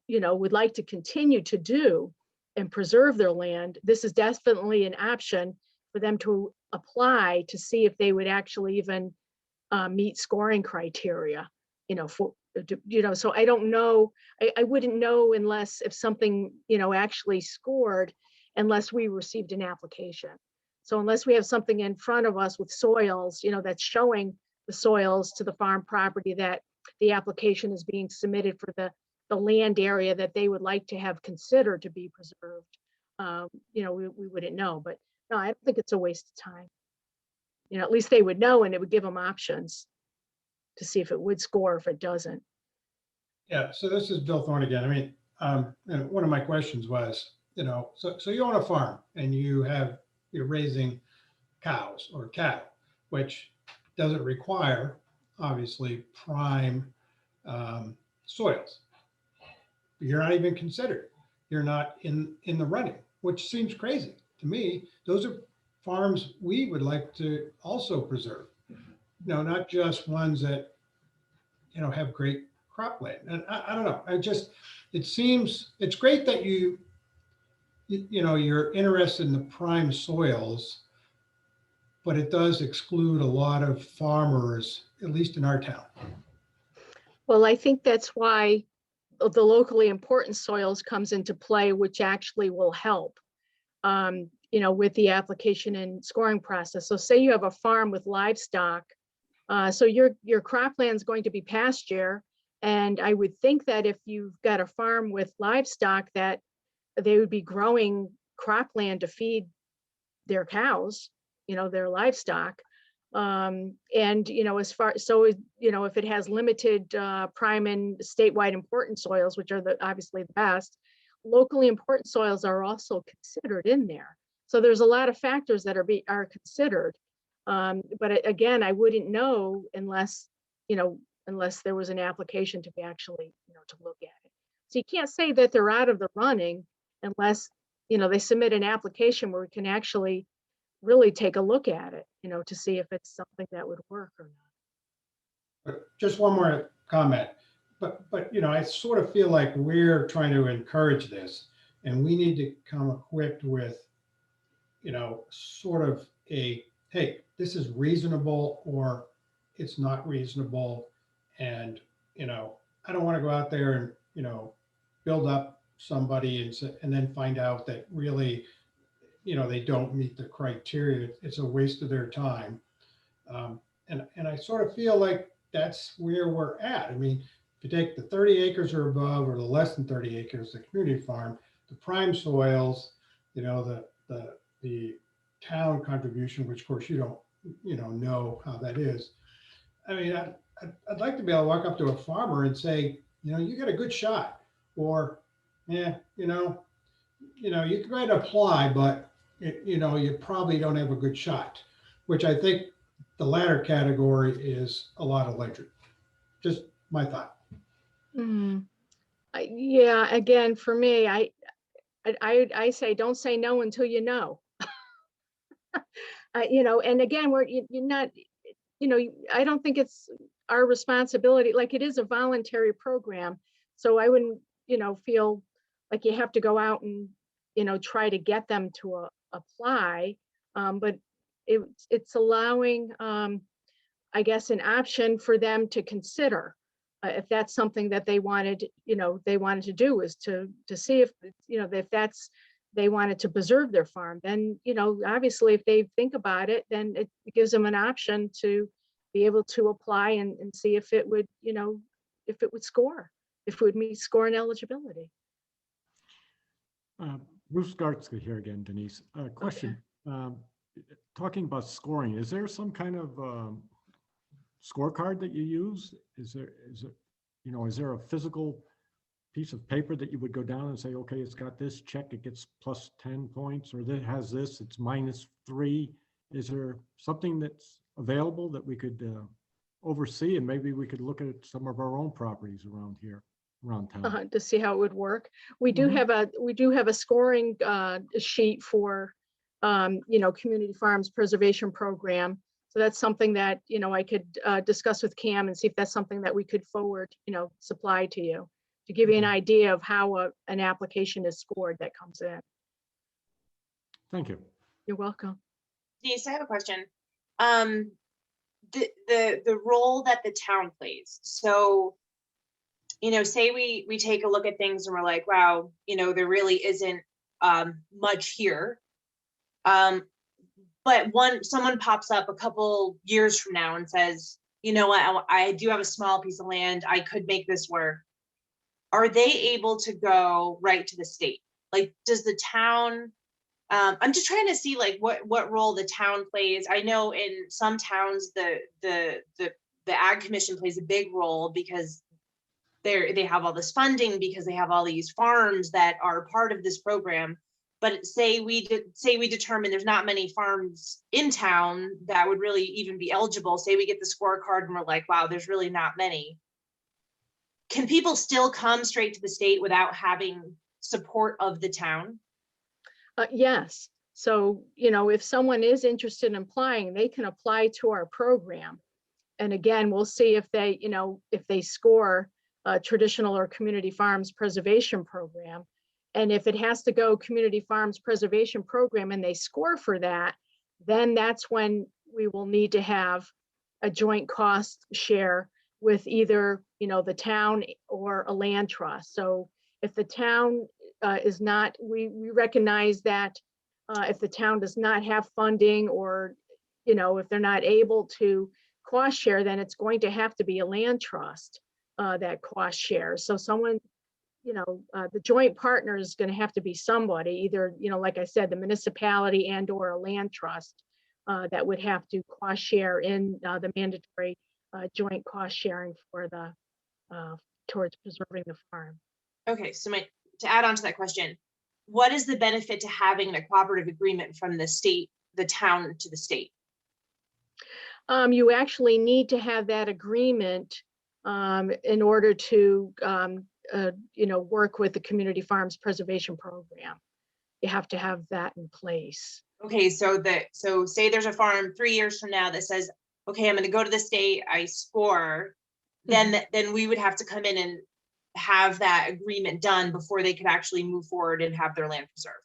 like to continue to do and preserve their land, this is definitely an option for them to apply to see if they would actually even meet scoring criteria, so I don't know, I wouldn't know unless if something, actually scored, unless we received an application. So unless we have something in front of us with soils, that's showing the soils to the farm property that the application is being submitted for the land area that they would like to have considered to be preserved, we wouldn't know. But no, I don't think it's a waste of time. At least they would know, and it would give them options to see if it would score, if it doesn't. Yeah, so this is Bill Thorne again. I mean, and one of my questions was, so you own a farm and you're raising cows or cattle, which doesn't require, obviously, prime soils. You're not even considered. You're not in the running, which seems crazy to me. Those are farms we would like to also preserve. Not just ones that, have great cropland. And I don't know. It's great that you're interested in the prime soils, but it does exclude a lot of farmers, at least in our town. Well, I think that's why the locally important soils comes into play, which actually will help, with the application and scoring process. So say you have a farm with livestock, so your cropland is going to be pasture. And I would think that if you've got a farm with livestock, that they would be growing cropland to feed their cows, their livestock. And, if it has limited prime and statewide important soils, which are obviously the best, locally important soils are also considered in there. So there's a lot of factors that are considered. But again, I wouldn't know unless there was an application to be actually, to look at it. So you can't say that they're out of the running unless, they submit an application where we can actually really take a look at it, to see if it's something that would work or not. But just one more comment. But I sort of feel like we're trying to encourage this, and we need to come equipped with, sort of a, hey, this is reasonable or it's not reasonable. And, I don't want to go out there and, build up somebody and then find out that really, they don't meet the criteria. It's a waste of their time. And I sort of feel like that's where we're at. I mean, if you take the 30 acres or above, or the less than 30 acres, the community farm, the prime soils, the town contribution, which of course you don't, know how that is. I mean, I'd like to be able to walk up to a farmer and say, you got a good shot, or, yeah, you can go ahead and apply, but you probably don't have a good shot, which I think the latter category is a lot of electric. Just my thought. Yeah, again, for me, I say, don't say no until you know. And again, you're not, I don't think it's our responsibility. Like, it is a voluntary program. So I wouldn't, feel like you have to go out and, try to get them to apply. But it's allowing, I guess, an option for them to consider. If that's something that they wanted to do, is to see if, if they wanted to preserve their farm, then, obviously if they think about it, then it gives them an option to be able to apply and see if it would, if it would score, if it would meet score and eligibility. Bruce Gartzke here again, Denise. Question. Talking about scoring, is there some kind of scorecard that you use? Is there a physical piece of paper that you would go down and say, okay, it's got this, check, it gets plus 10 points, or it has this, it's -3. Is there something that's available that we could oversee, and maybe we could look at some of our own properties around here, around town? To see how it would work. We do have a scoring sheet for Community Farms Preservation Program. So that's something that I could discuss with Cam and see if that's something that we could forward, supply to you, to give you an idea of how an application is scored that comes in. Thank you. You're welcome. Denise, I have a question. The role that the town plays. So, say we take a look at things and we're like, wow, there really isn't much here. But someone pops up a couple years from now and says, you know what, I do have a small piece of land, I could make this work. Are they able to go right to the state? Like, does the town, I'm just trying to see like what role the town plays. I know in some towns, the Ag Commission plays a big role because they have all this funding, because they have all these farms that are part of this program. But say we determine there's not many farms in town that would really even be eligible. Say we get the scorecard and we're like, wow, there's really not many. Can people still come straight to the state without having support of the town? Yes. So, if someone is interested in applying, they can apply to our program. And again, we'll see if they, if they score traditional or Community Farms Preservation Program. And if it has to go Community Farms Preservation Program and they score for that, then that's when we will need to have a joint cost share with either, the town or a land trust. So if the town is not, we recognize that if the town does not have funding, or, if they're not able to cost share, then it's going to have to be a land trust that cost shares. So someone, the joint partner is going to have to be somebody, either, like I said, the municipality and or a land trust that would have to cost share in the mandatory joint cost sharing for the towards preserving the farm. Okay, so to add on to that question, what is the benefit to having a cooperative agreement from the state, the town to the state? You actually need to have that agreement in order to work with the Community Farms Preservation Program. you have to have that in place. Okay, so say there's a farm 3 years from now that says, okay, I'm gonna go to the state, I score, then we would have to come in and have that agreement done before they could actually move forward and have their land preserved.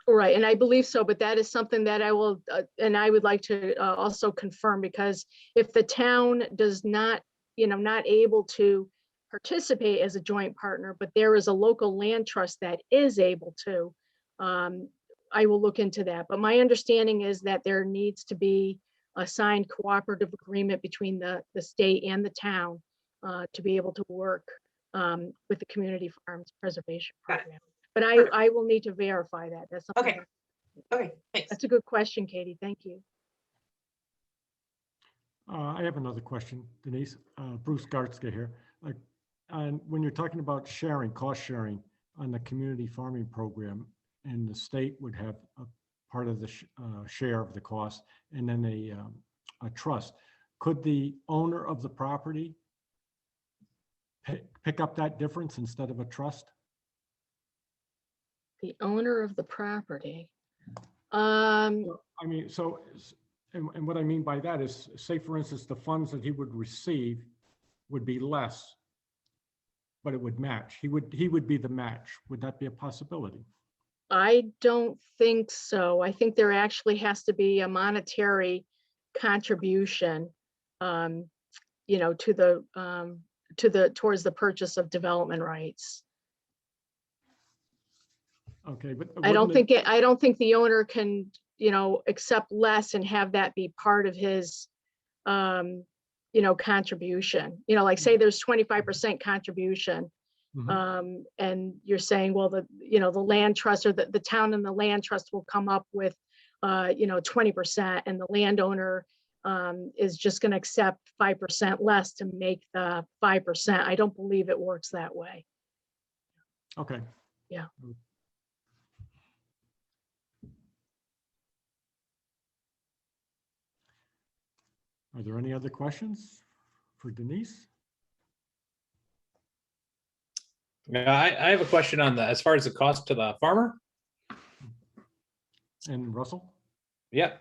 Right, and I believe so, but that is something that I will, and I would like to also confirm, because if the town does not, not able to participate as a joint partner, but there is a local land trust that is able to, I will look into that. But my understanding is that there needs to be a signed cooperative agreement between the state and the town to be able to work with the community farms preservation Got it. program. But I will need to verify that. That's something. Okay. Okay, thanks. That's a good question, Katie. Thank you. I have another question, Denise. Bruce Gartzke here. Like, and when you're talking about sharing, cost sharing on the community farming program, and the state would have a part of the share of the cost, and then a trust, could the owner of the property pick up that difference instead of a trust? The owner of the property. I mean, so, and what I mean by that is, say for instance, the funds that he would receive would be less, but it would match. He would be the match. Would that be a possibility? I don't think so. I think there actually has to be a monetary contribution, to towards the purchase of development rights. Okay, but I don't think the owner can, accept less and have that be part of his, contribution. Like say there's 25% contribution. And you're saying, well, the land trust or the town and the land trust will come up with, 20%, and the landowner is just going to accept 5% less to make the 5%. I don't believe it works that way. Okay. Yeah. Are there any other questions for Denise? Yeah, I have a question on as far as the cost to the farmer. And Russell? Yeah.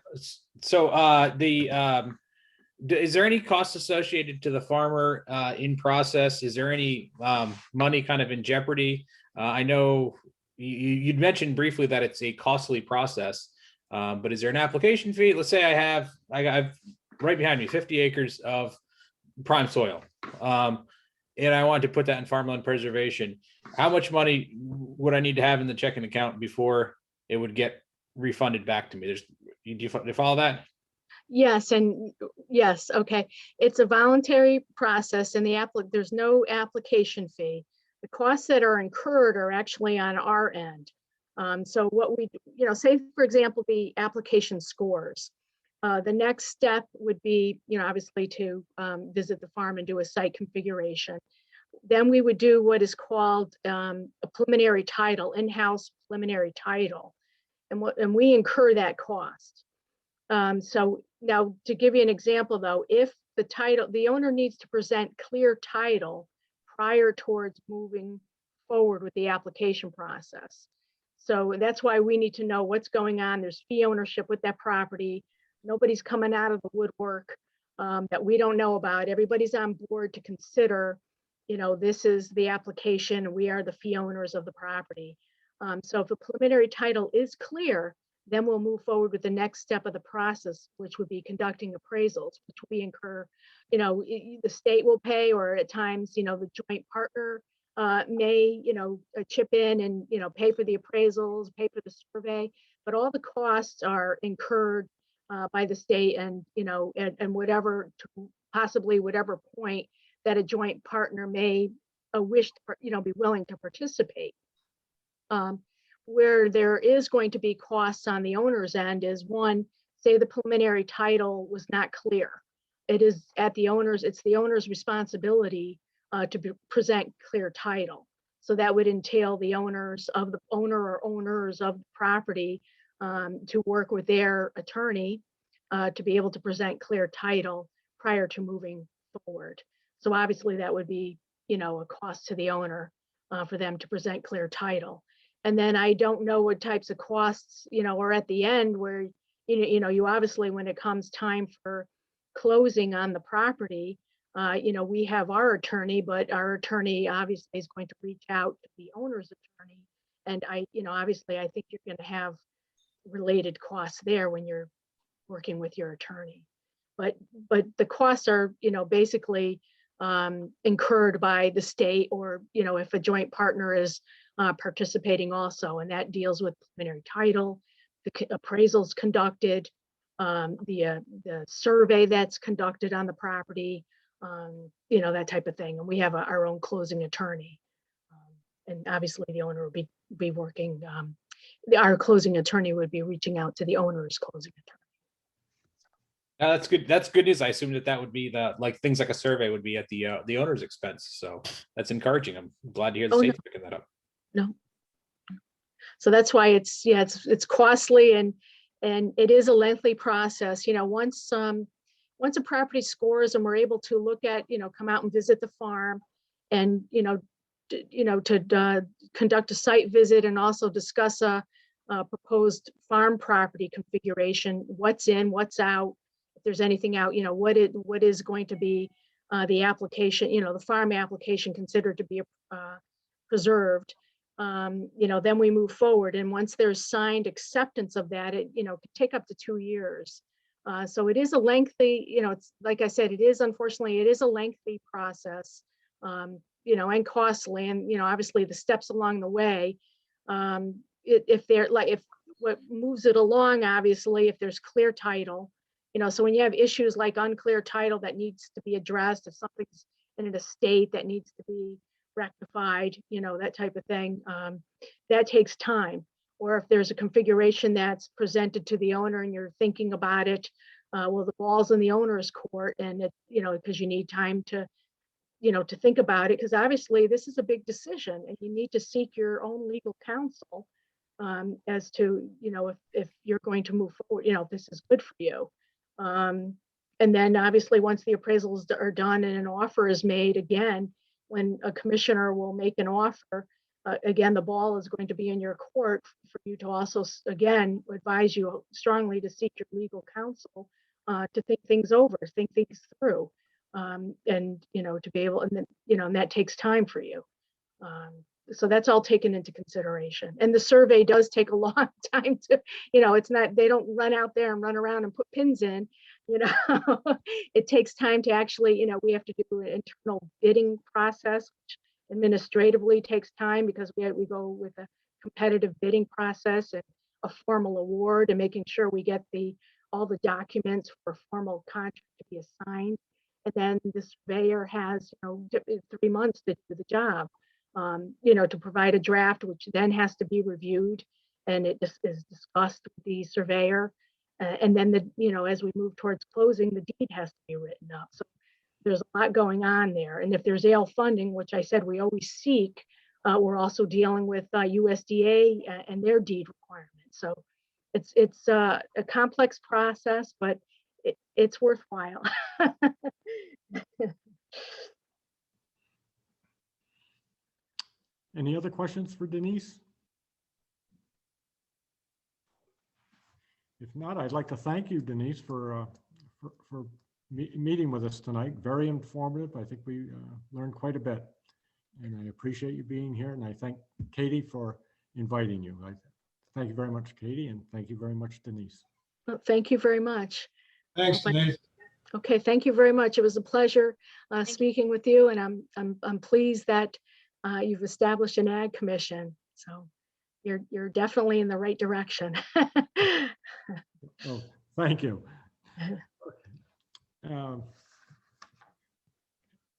So is there any cost associated to the farmer in process? Is there any money kind of in jeopardy? I know you'd mentioned briefly that it's a costly process, but is there an application fee? Let's say I've right behind me 50 acres of prime soil, and I want to put that in farmland preservation. How much money would I need to have in the checking account before it would get refunded back to me? Do you follow that? Yes, and yes, okay. It's a voluntary process, and there's no application fee. The costs that are incurred are actually on our end. So what we, say for example, the application scores. The next step would be, obviously to visit the farm and do a site configuration. Then we would do what is called a preliminary title, in-house preliminary title, and we incur that cost. So now, to give you an example though, if the owner needs to present clear title prior towards moving forward with the application process. So that's why we need to know what's going on. There's fee ownership with that property. Nobody's coming out of the woodwork that we don't know about. Everybody's on board to consider, this is the application and we are the fee owners of the property. So if the preliminary title is clear, then we'll move forward with the next step of the process, which would be conducting appraisals, which we incur, the state will pay, or at times, the joint partner may, chip in and, pay for the appraisals, pay for the survey, but all the costs are incurred by the state, and, and whatever, possibly whatever point that a joint partner may wish to, be willing to participate. Where there is going to be costs on the owner's end is, one, say the preliminary title was not clear. It's the owner's responsibility to present clear title. So that would entail the owner or owners of the property to work with their attorney to be able to present clear title prior to moving forward. So obviously that would be, a cost to the owner for them to present clear title. And then I don't know what types of costs, are at the end where, you obviously, when it comes time for closing on the property, we have our attorney, but our attorney obviously is going to reach out to the owner's attorney. And obviously, I think you're going to have related costs there when you're working with your attorney. But the costs are, basically incurred by the state, or, if a joint partner is participating also, and that deals with preliminary title, the appraisals conducted, the survey that's conducted on the property, that type of thing. And we have our own closing attorney. And obviously the owner would be working, our closing attorney would be reaching out to the owner's closing attorney. That's good. That's good news. I assume that would be things like a survey would be at the owner's expense. So that's encouraging. I'm glad to hear the state's picking that up. No. So that's why it's costly, and it is a lengthy process. Once a property scores and we're able to look at, come out and visit the farm, and to conduct a site visit and also discuss a proposed farm property configuration, what's in, what's out, if there's anything out, what is going to be the application, the farm application considered to be preserved. Then we move forward, and once there's signed acceptance of that, it could take up to 2 years. So it is a lengthy, it's like I said, unfortunately, it is a lengthy process, and costly, and obviously the steps along the way. If what moves it along, obviously, if there's clear title, so when you have issues like unclear title that needs to be addressed, if something's in an estate that needs to be rectified, that type of thing, that takes time. Or if there's a configuration that's presented to the owner and you're thinking about it, well, the ball's in the owner's court, and because you need time to think about it, because obviously this is a big decision and you need to seek your own legal counsel as to, if you're going to move forward, if this is good for you. And then obviously once the appraisals are done and an offer is made, again, when a commissioner will make an offer, again, the ball is going to be in your court for you to also, again, advise you strongly to seek your legal counsel to think things over, think things through, and, to be able, and then, and that takes time for you. So that's all taken into consideration. And the survey does take a long time to, it's not, they don't run out there and run around and put pins in, it takes time to actually, we have to do an internal bidding process, which administratively takes time because we go with a competitive bidding process and a formal award, and making sure we get all the documents for a formal contract to be assigned. And then the surveyor has, 3 months to do the job, to provide a draft, which then has to be reviewed, and it just is discussed with the surveyor. And then as we move towards closing, the deed has to be written up. So there's a lot going on there. And if there's AL funding, which I said we always seek, we're also dealing with USDA and their deed requirements. So it's a complex process, but it's worthwhile. Any other questions for Denise? If not, I'd like to thank you, Denise, for meeting with us tonight. Very informative. I think we learned quite a bit, and I appreciate you being here. And I thank Katie for inviting you. I thank you very much, Katie, and thank you very much, Denise. Well, thank you very much. Thanks, Denise. Okay, thank you very much. It was a pleasure speaking with you, and I'm pleased that you've established an ag commission. So you're definitely in the right direction. Oh, thank you.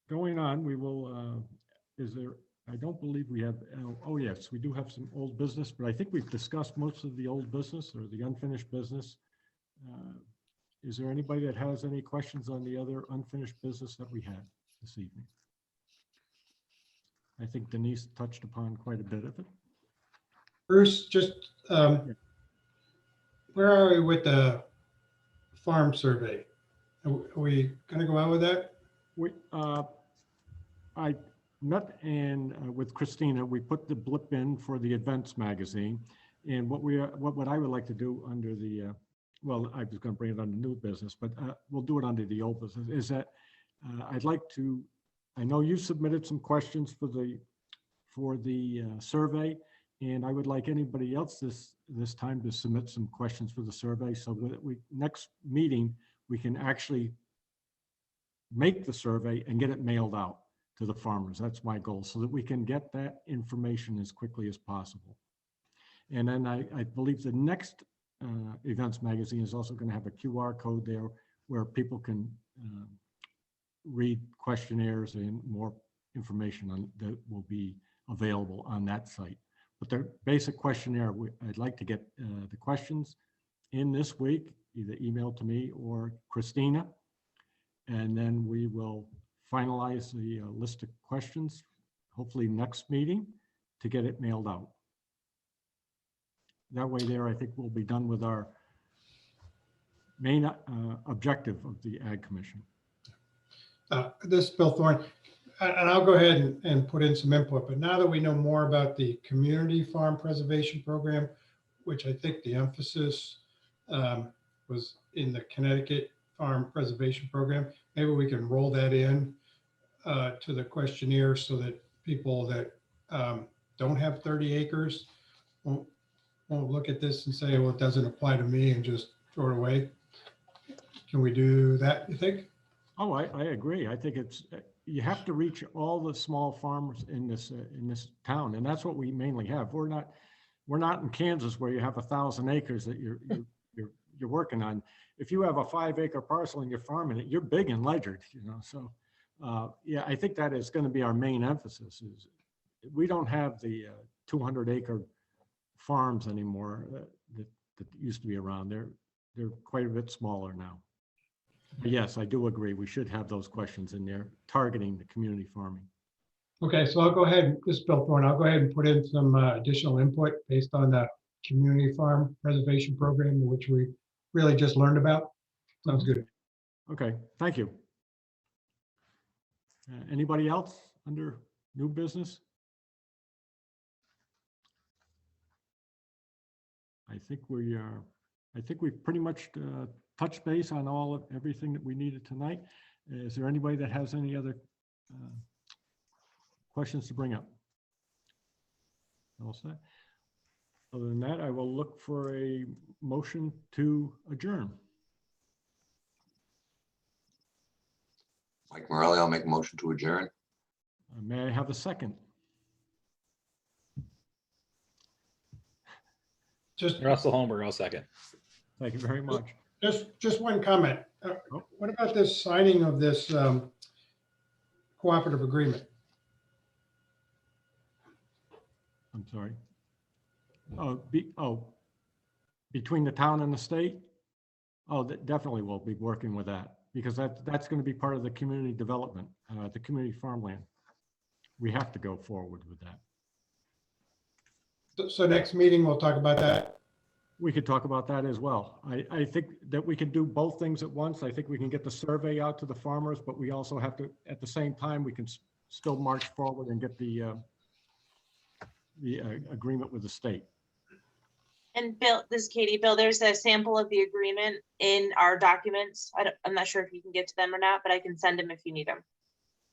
Going on, we will, I don't believe we have, oh yes, we do have some old business, but I think we've discussed most of the old business or the unfinished business. Is there anybody that has any questions on the other unfinished business that we had this evening? I think Denise touched upon quite a bit of it. Bruce, just where are we with the farm survey? Are we going to go out with that? I met and with Christina, we put the blip in for the events magazine. And what I would like to do under the, well, I was going to bring it under new business, but we'll do it under the old business, is that I'd like to, I know you submitted some questions for the survey, and I would like anybody else this time to submit some questions for the survey, so that next meeting, we can actually make the survey and get it mailed out to the farmers. That's my goal, so that we can get that information as quickly as possible. And then I believe the next events magazine is also going to have a QR code there where people can read questionnaires and more information that will be available on that site. But the basic questionnaire, I'd like to get the questions in this week, either email to me or Christina, and then we will finalize the list of questions, hopefully next meeting, to get it mailed out. That way there, I think we'll be done with our main objective of the Ag Commission. This is Bill Thorne, and I'll go ahead and put in some input, but now that we know more about the community farm preservation program, which I think the emphasis was in the Connecticut farm preservation program, maybe we can roll that in to the questionnaire so that people that don't have 30 acres won't look at this and say, well, it doesn't apply to me, and just throw it away. Can we do that, you think? Oh, I agree. I think you have to reach all the small farmers in this town, and that's what we mainly have. We're not in Kansas where you have 1,000 acres that you're working on. If you have a 5-acre parcel and you're farming it, you're big in Ledyard, you know. So yeah, I think that is going to be our main emphasis. Is we don't have the 200-acre farms anymore that used to be around. They're quite a bit smaller now. But yes, I do agree. We should have those questions in there targeting the community farming. Okay, so I'll go ahead, this is Bill Thorne, I'll go ahead and put in some additional input based on the community farm preservation program, which we really just learned about. Sounds good. Okay, thank you. Anybody else under new business? I think we've pretty much touched base on everything that we needed tonight. Is there anybody that has any other questions to bring up? All set. Other than that, I will look for a motion to adjourn. Mike Morelli, I'll make a motion to adjourn. May I have a second? Russell Holmberg, I'll second. Thank you very much. Just one comment. What about this signing of this cooperative agreement? I'm sorry. Between the town and the state? Oh, definitely we'll be working with that, because that's going to be part of the community development, the community farmland. We have to go forward with that. So next meeting, we'll talk about that. We could talk about that as well. I think that we can do both things at once. I think we can get the survey out to the farmers, but we also have to, at the same time, we can still march forward and get the agreement with the state. And Bill, this is Katie. Bill, there's a sample of the agreement in our documents. I'm not sure if you can get to them or not, but I can send them if you need them.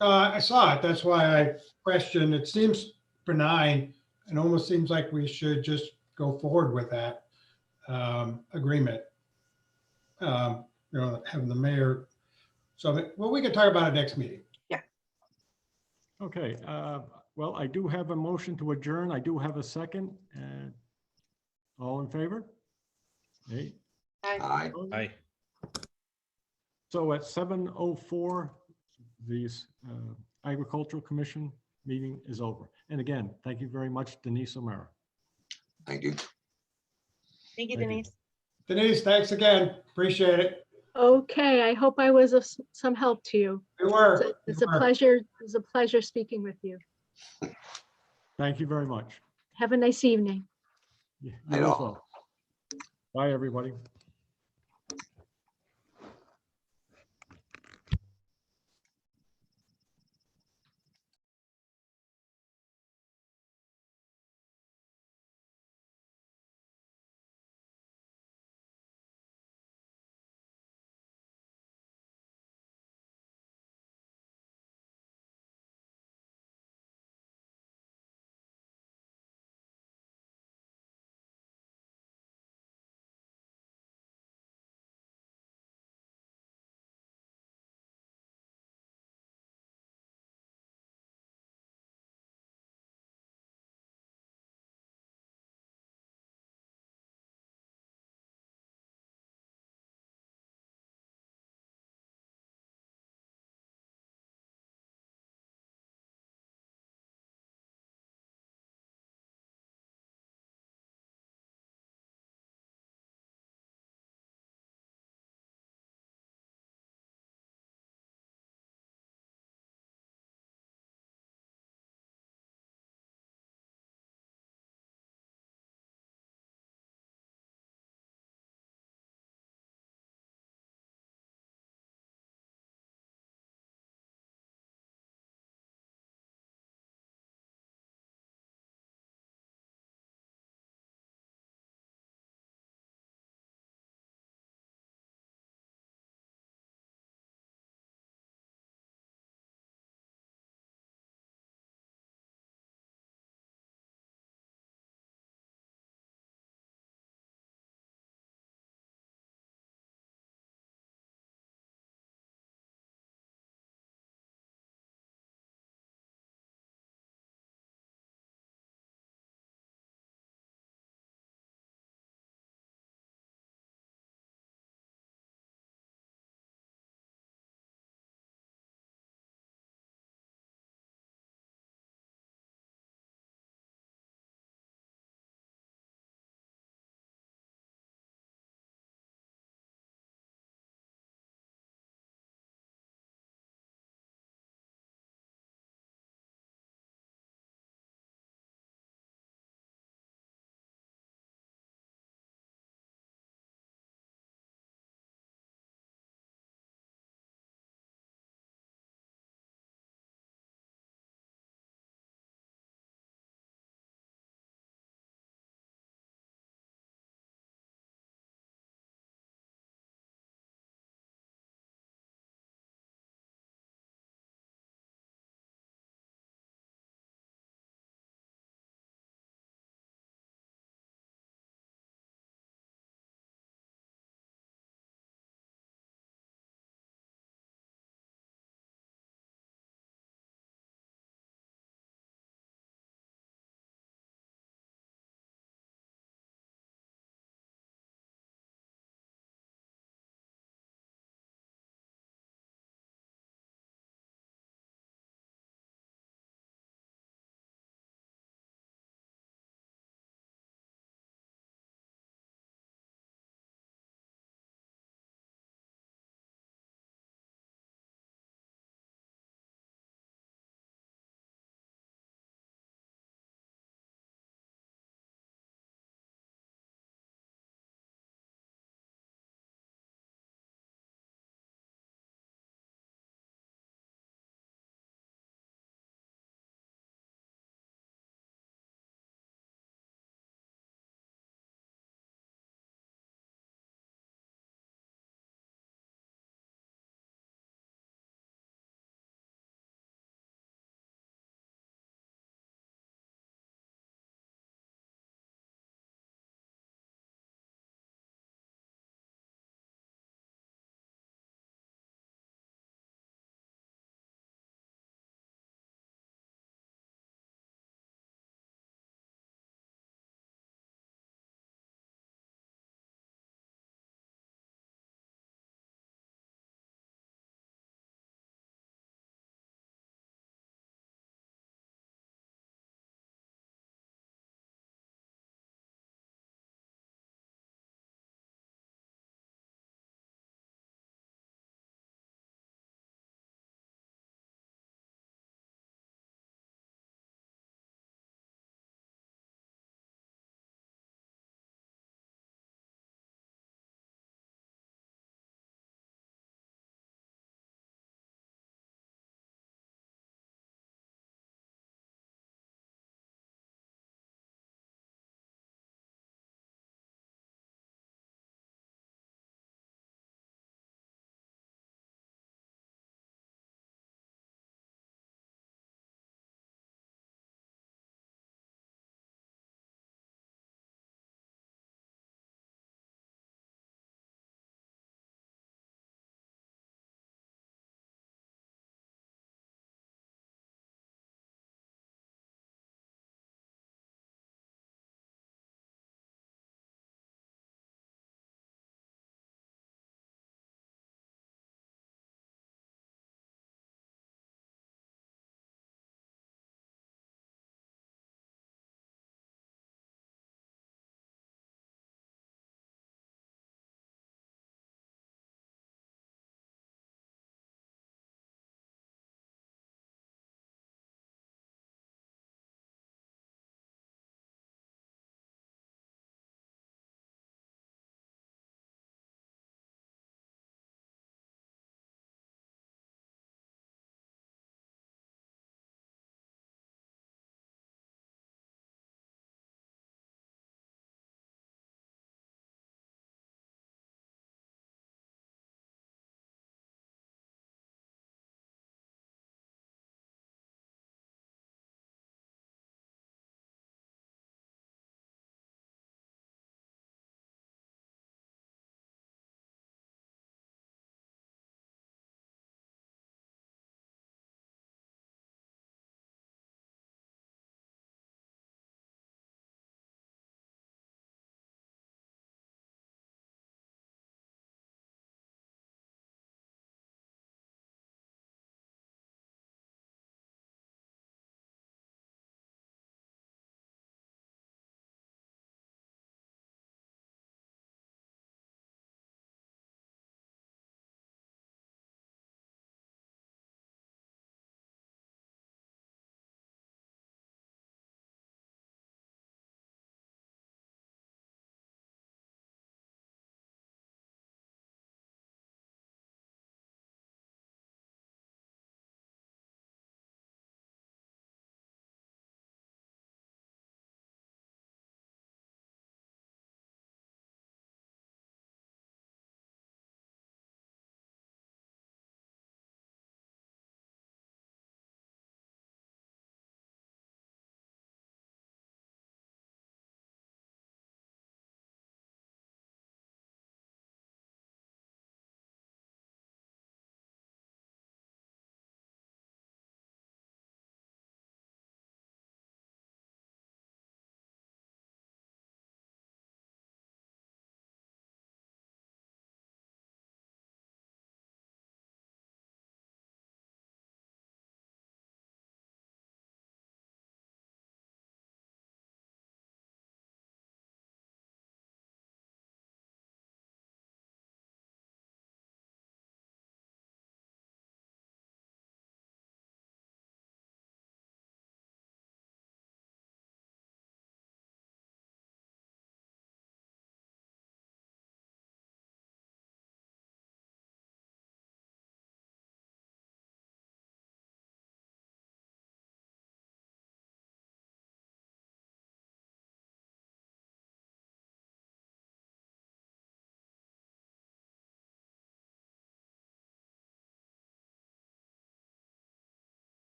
I saw it. That's why I questioned. It seems benign and almost seems like we should just go forward with that agreement. You know, having the mayor. So, well, we can talk about it next meeting. Yeah. Okay. Well, I do have a motion to adjourn. I do have a second. All in favor? Hey. Aye. Aye. So at 7:04, the Agricultural Commission meeting is over. And again, thank you very much, Denise O'Mara. Thank you. Thank you, Thank you. Denise. Denise, thanks again. Appreciate it. Okay, I hope I was of some help to you. You were. It's You a were. pleasure. It's a pleasure speaking with you. Thank you very much. Have a nice evening. You Night as all. well. Bye, everybody.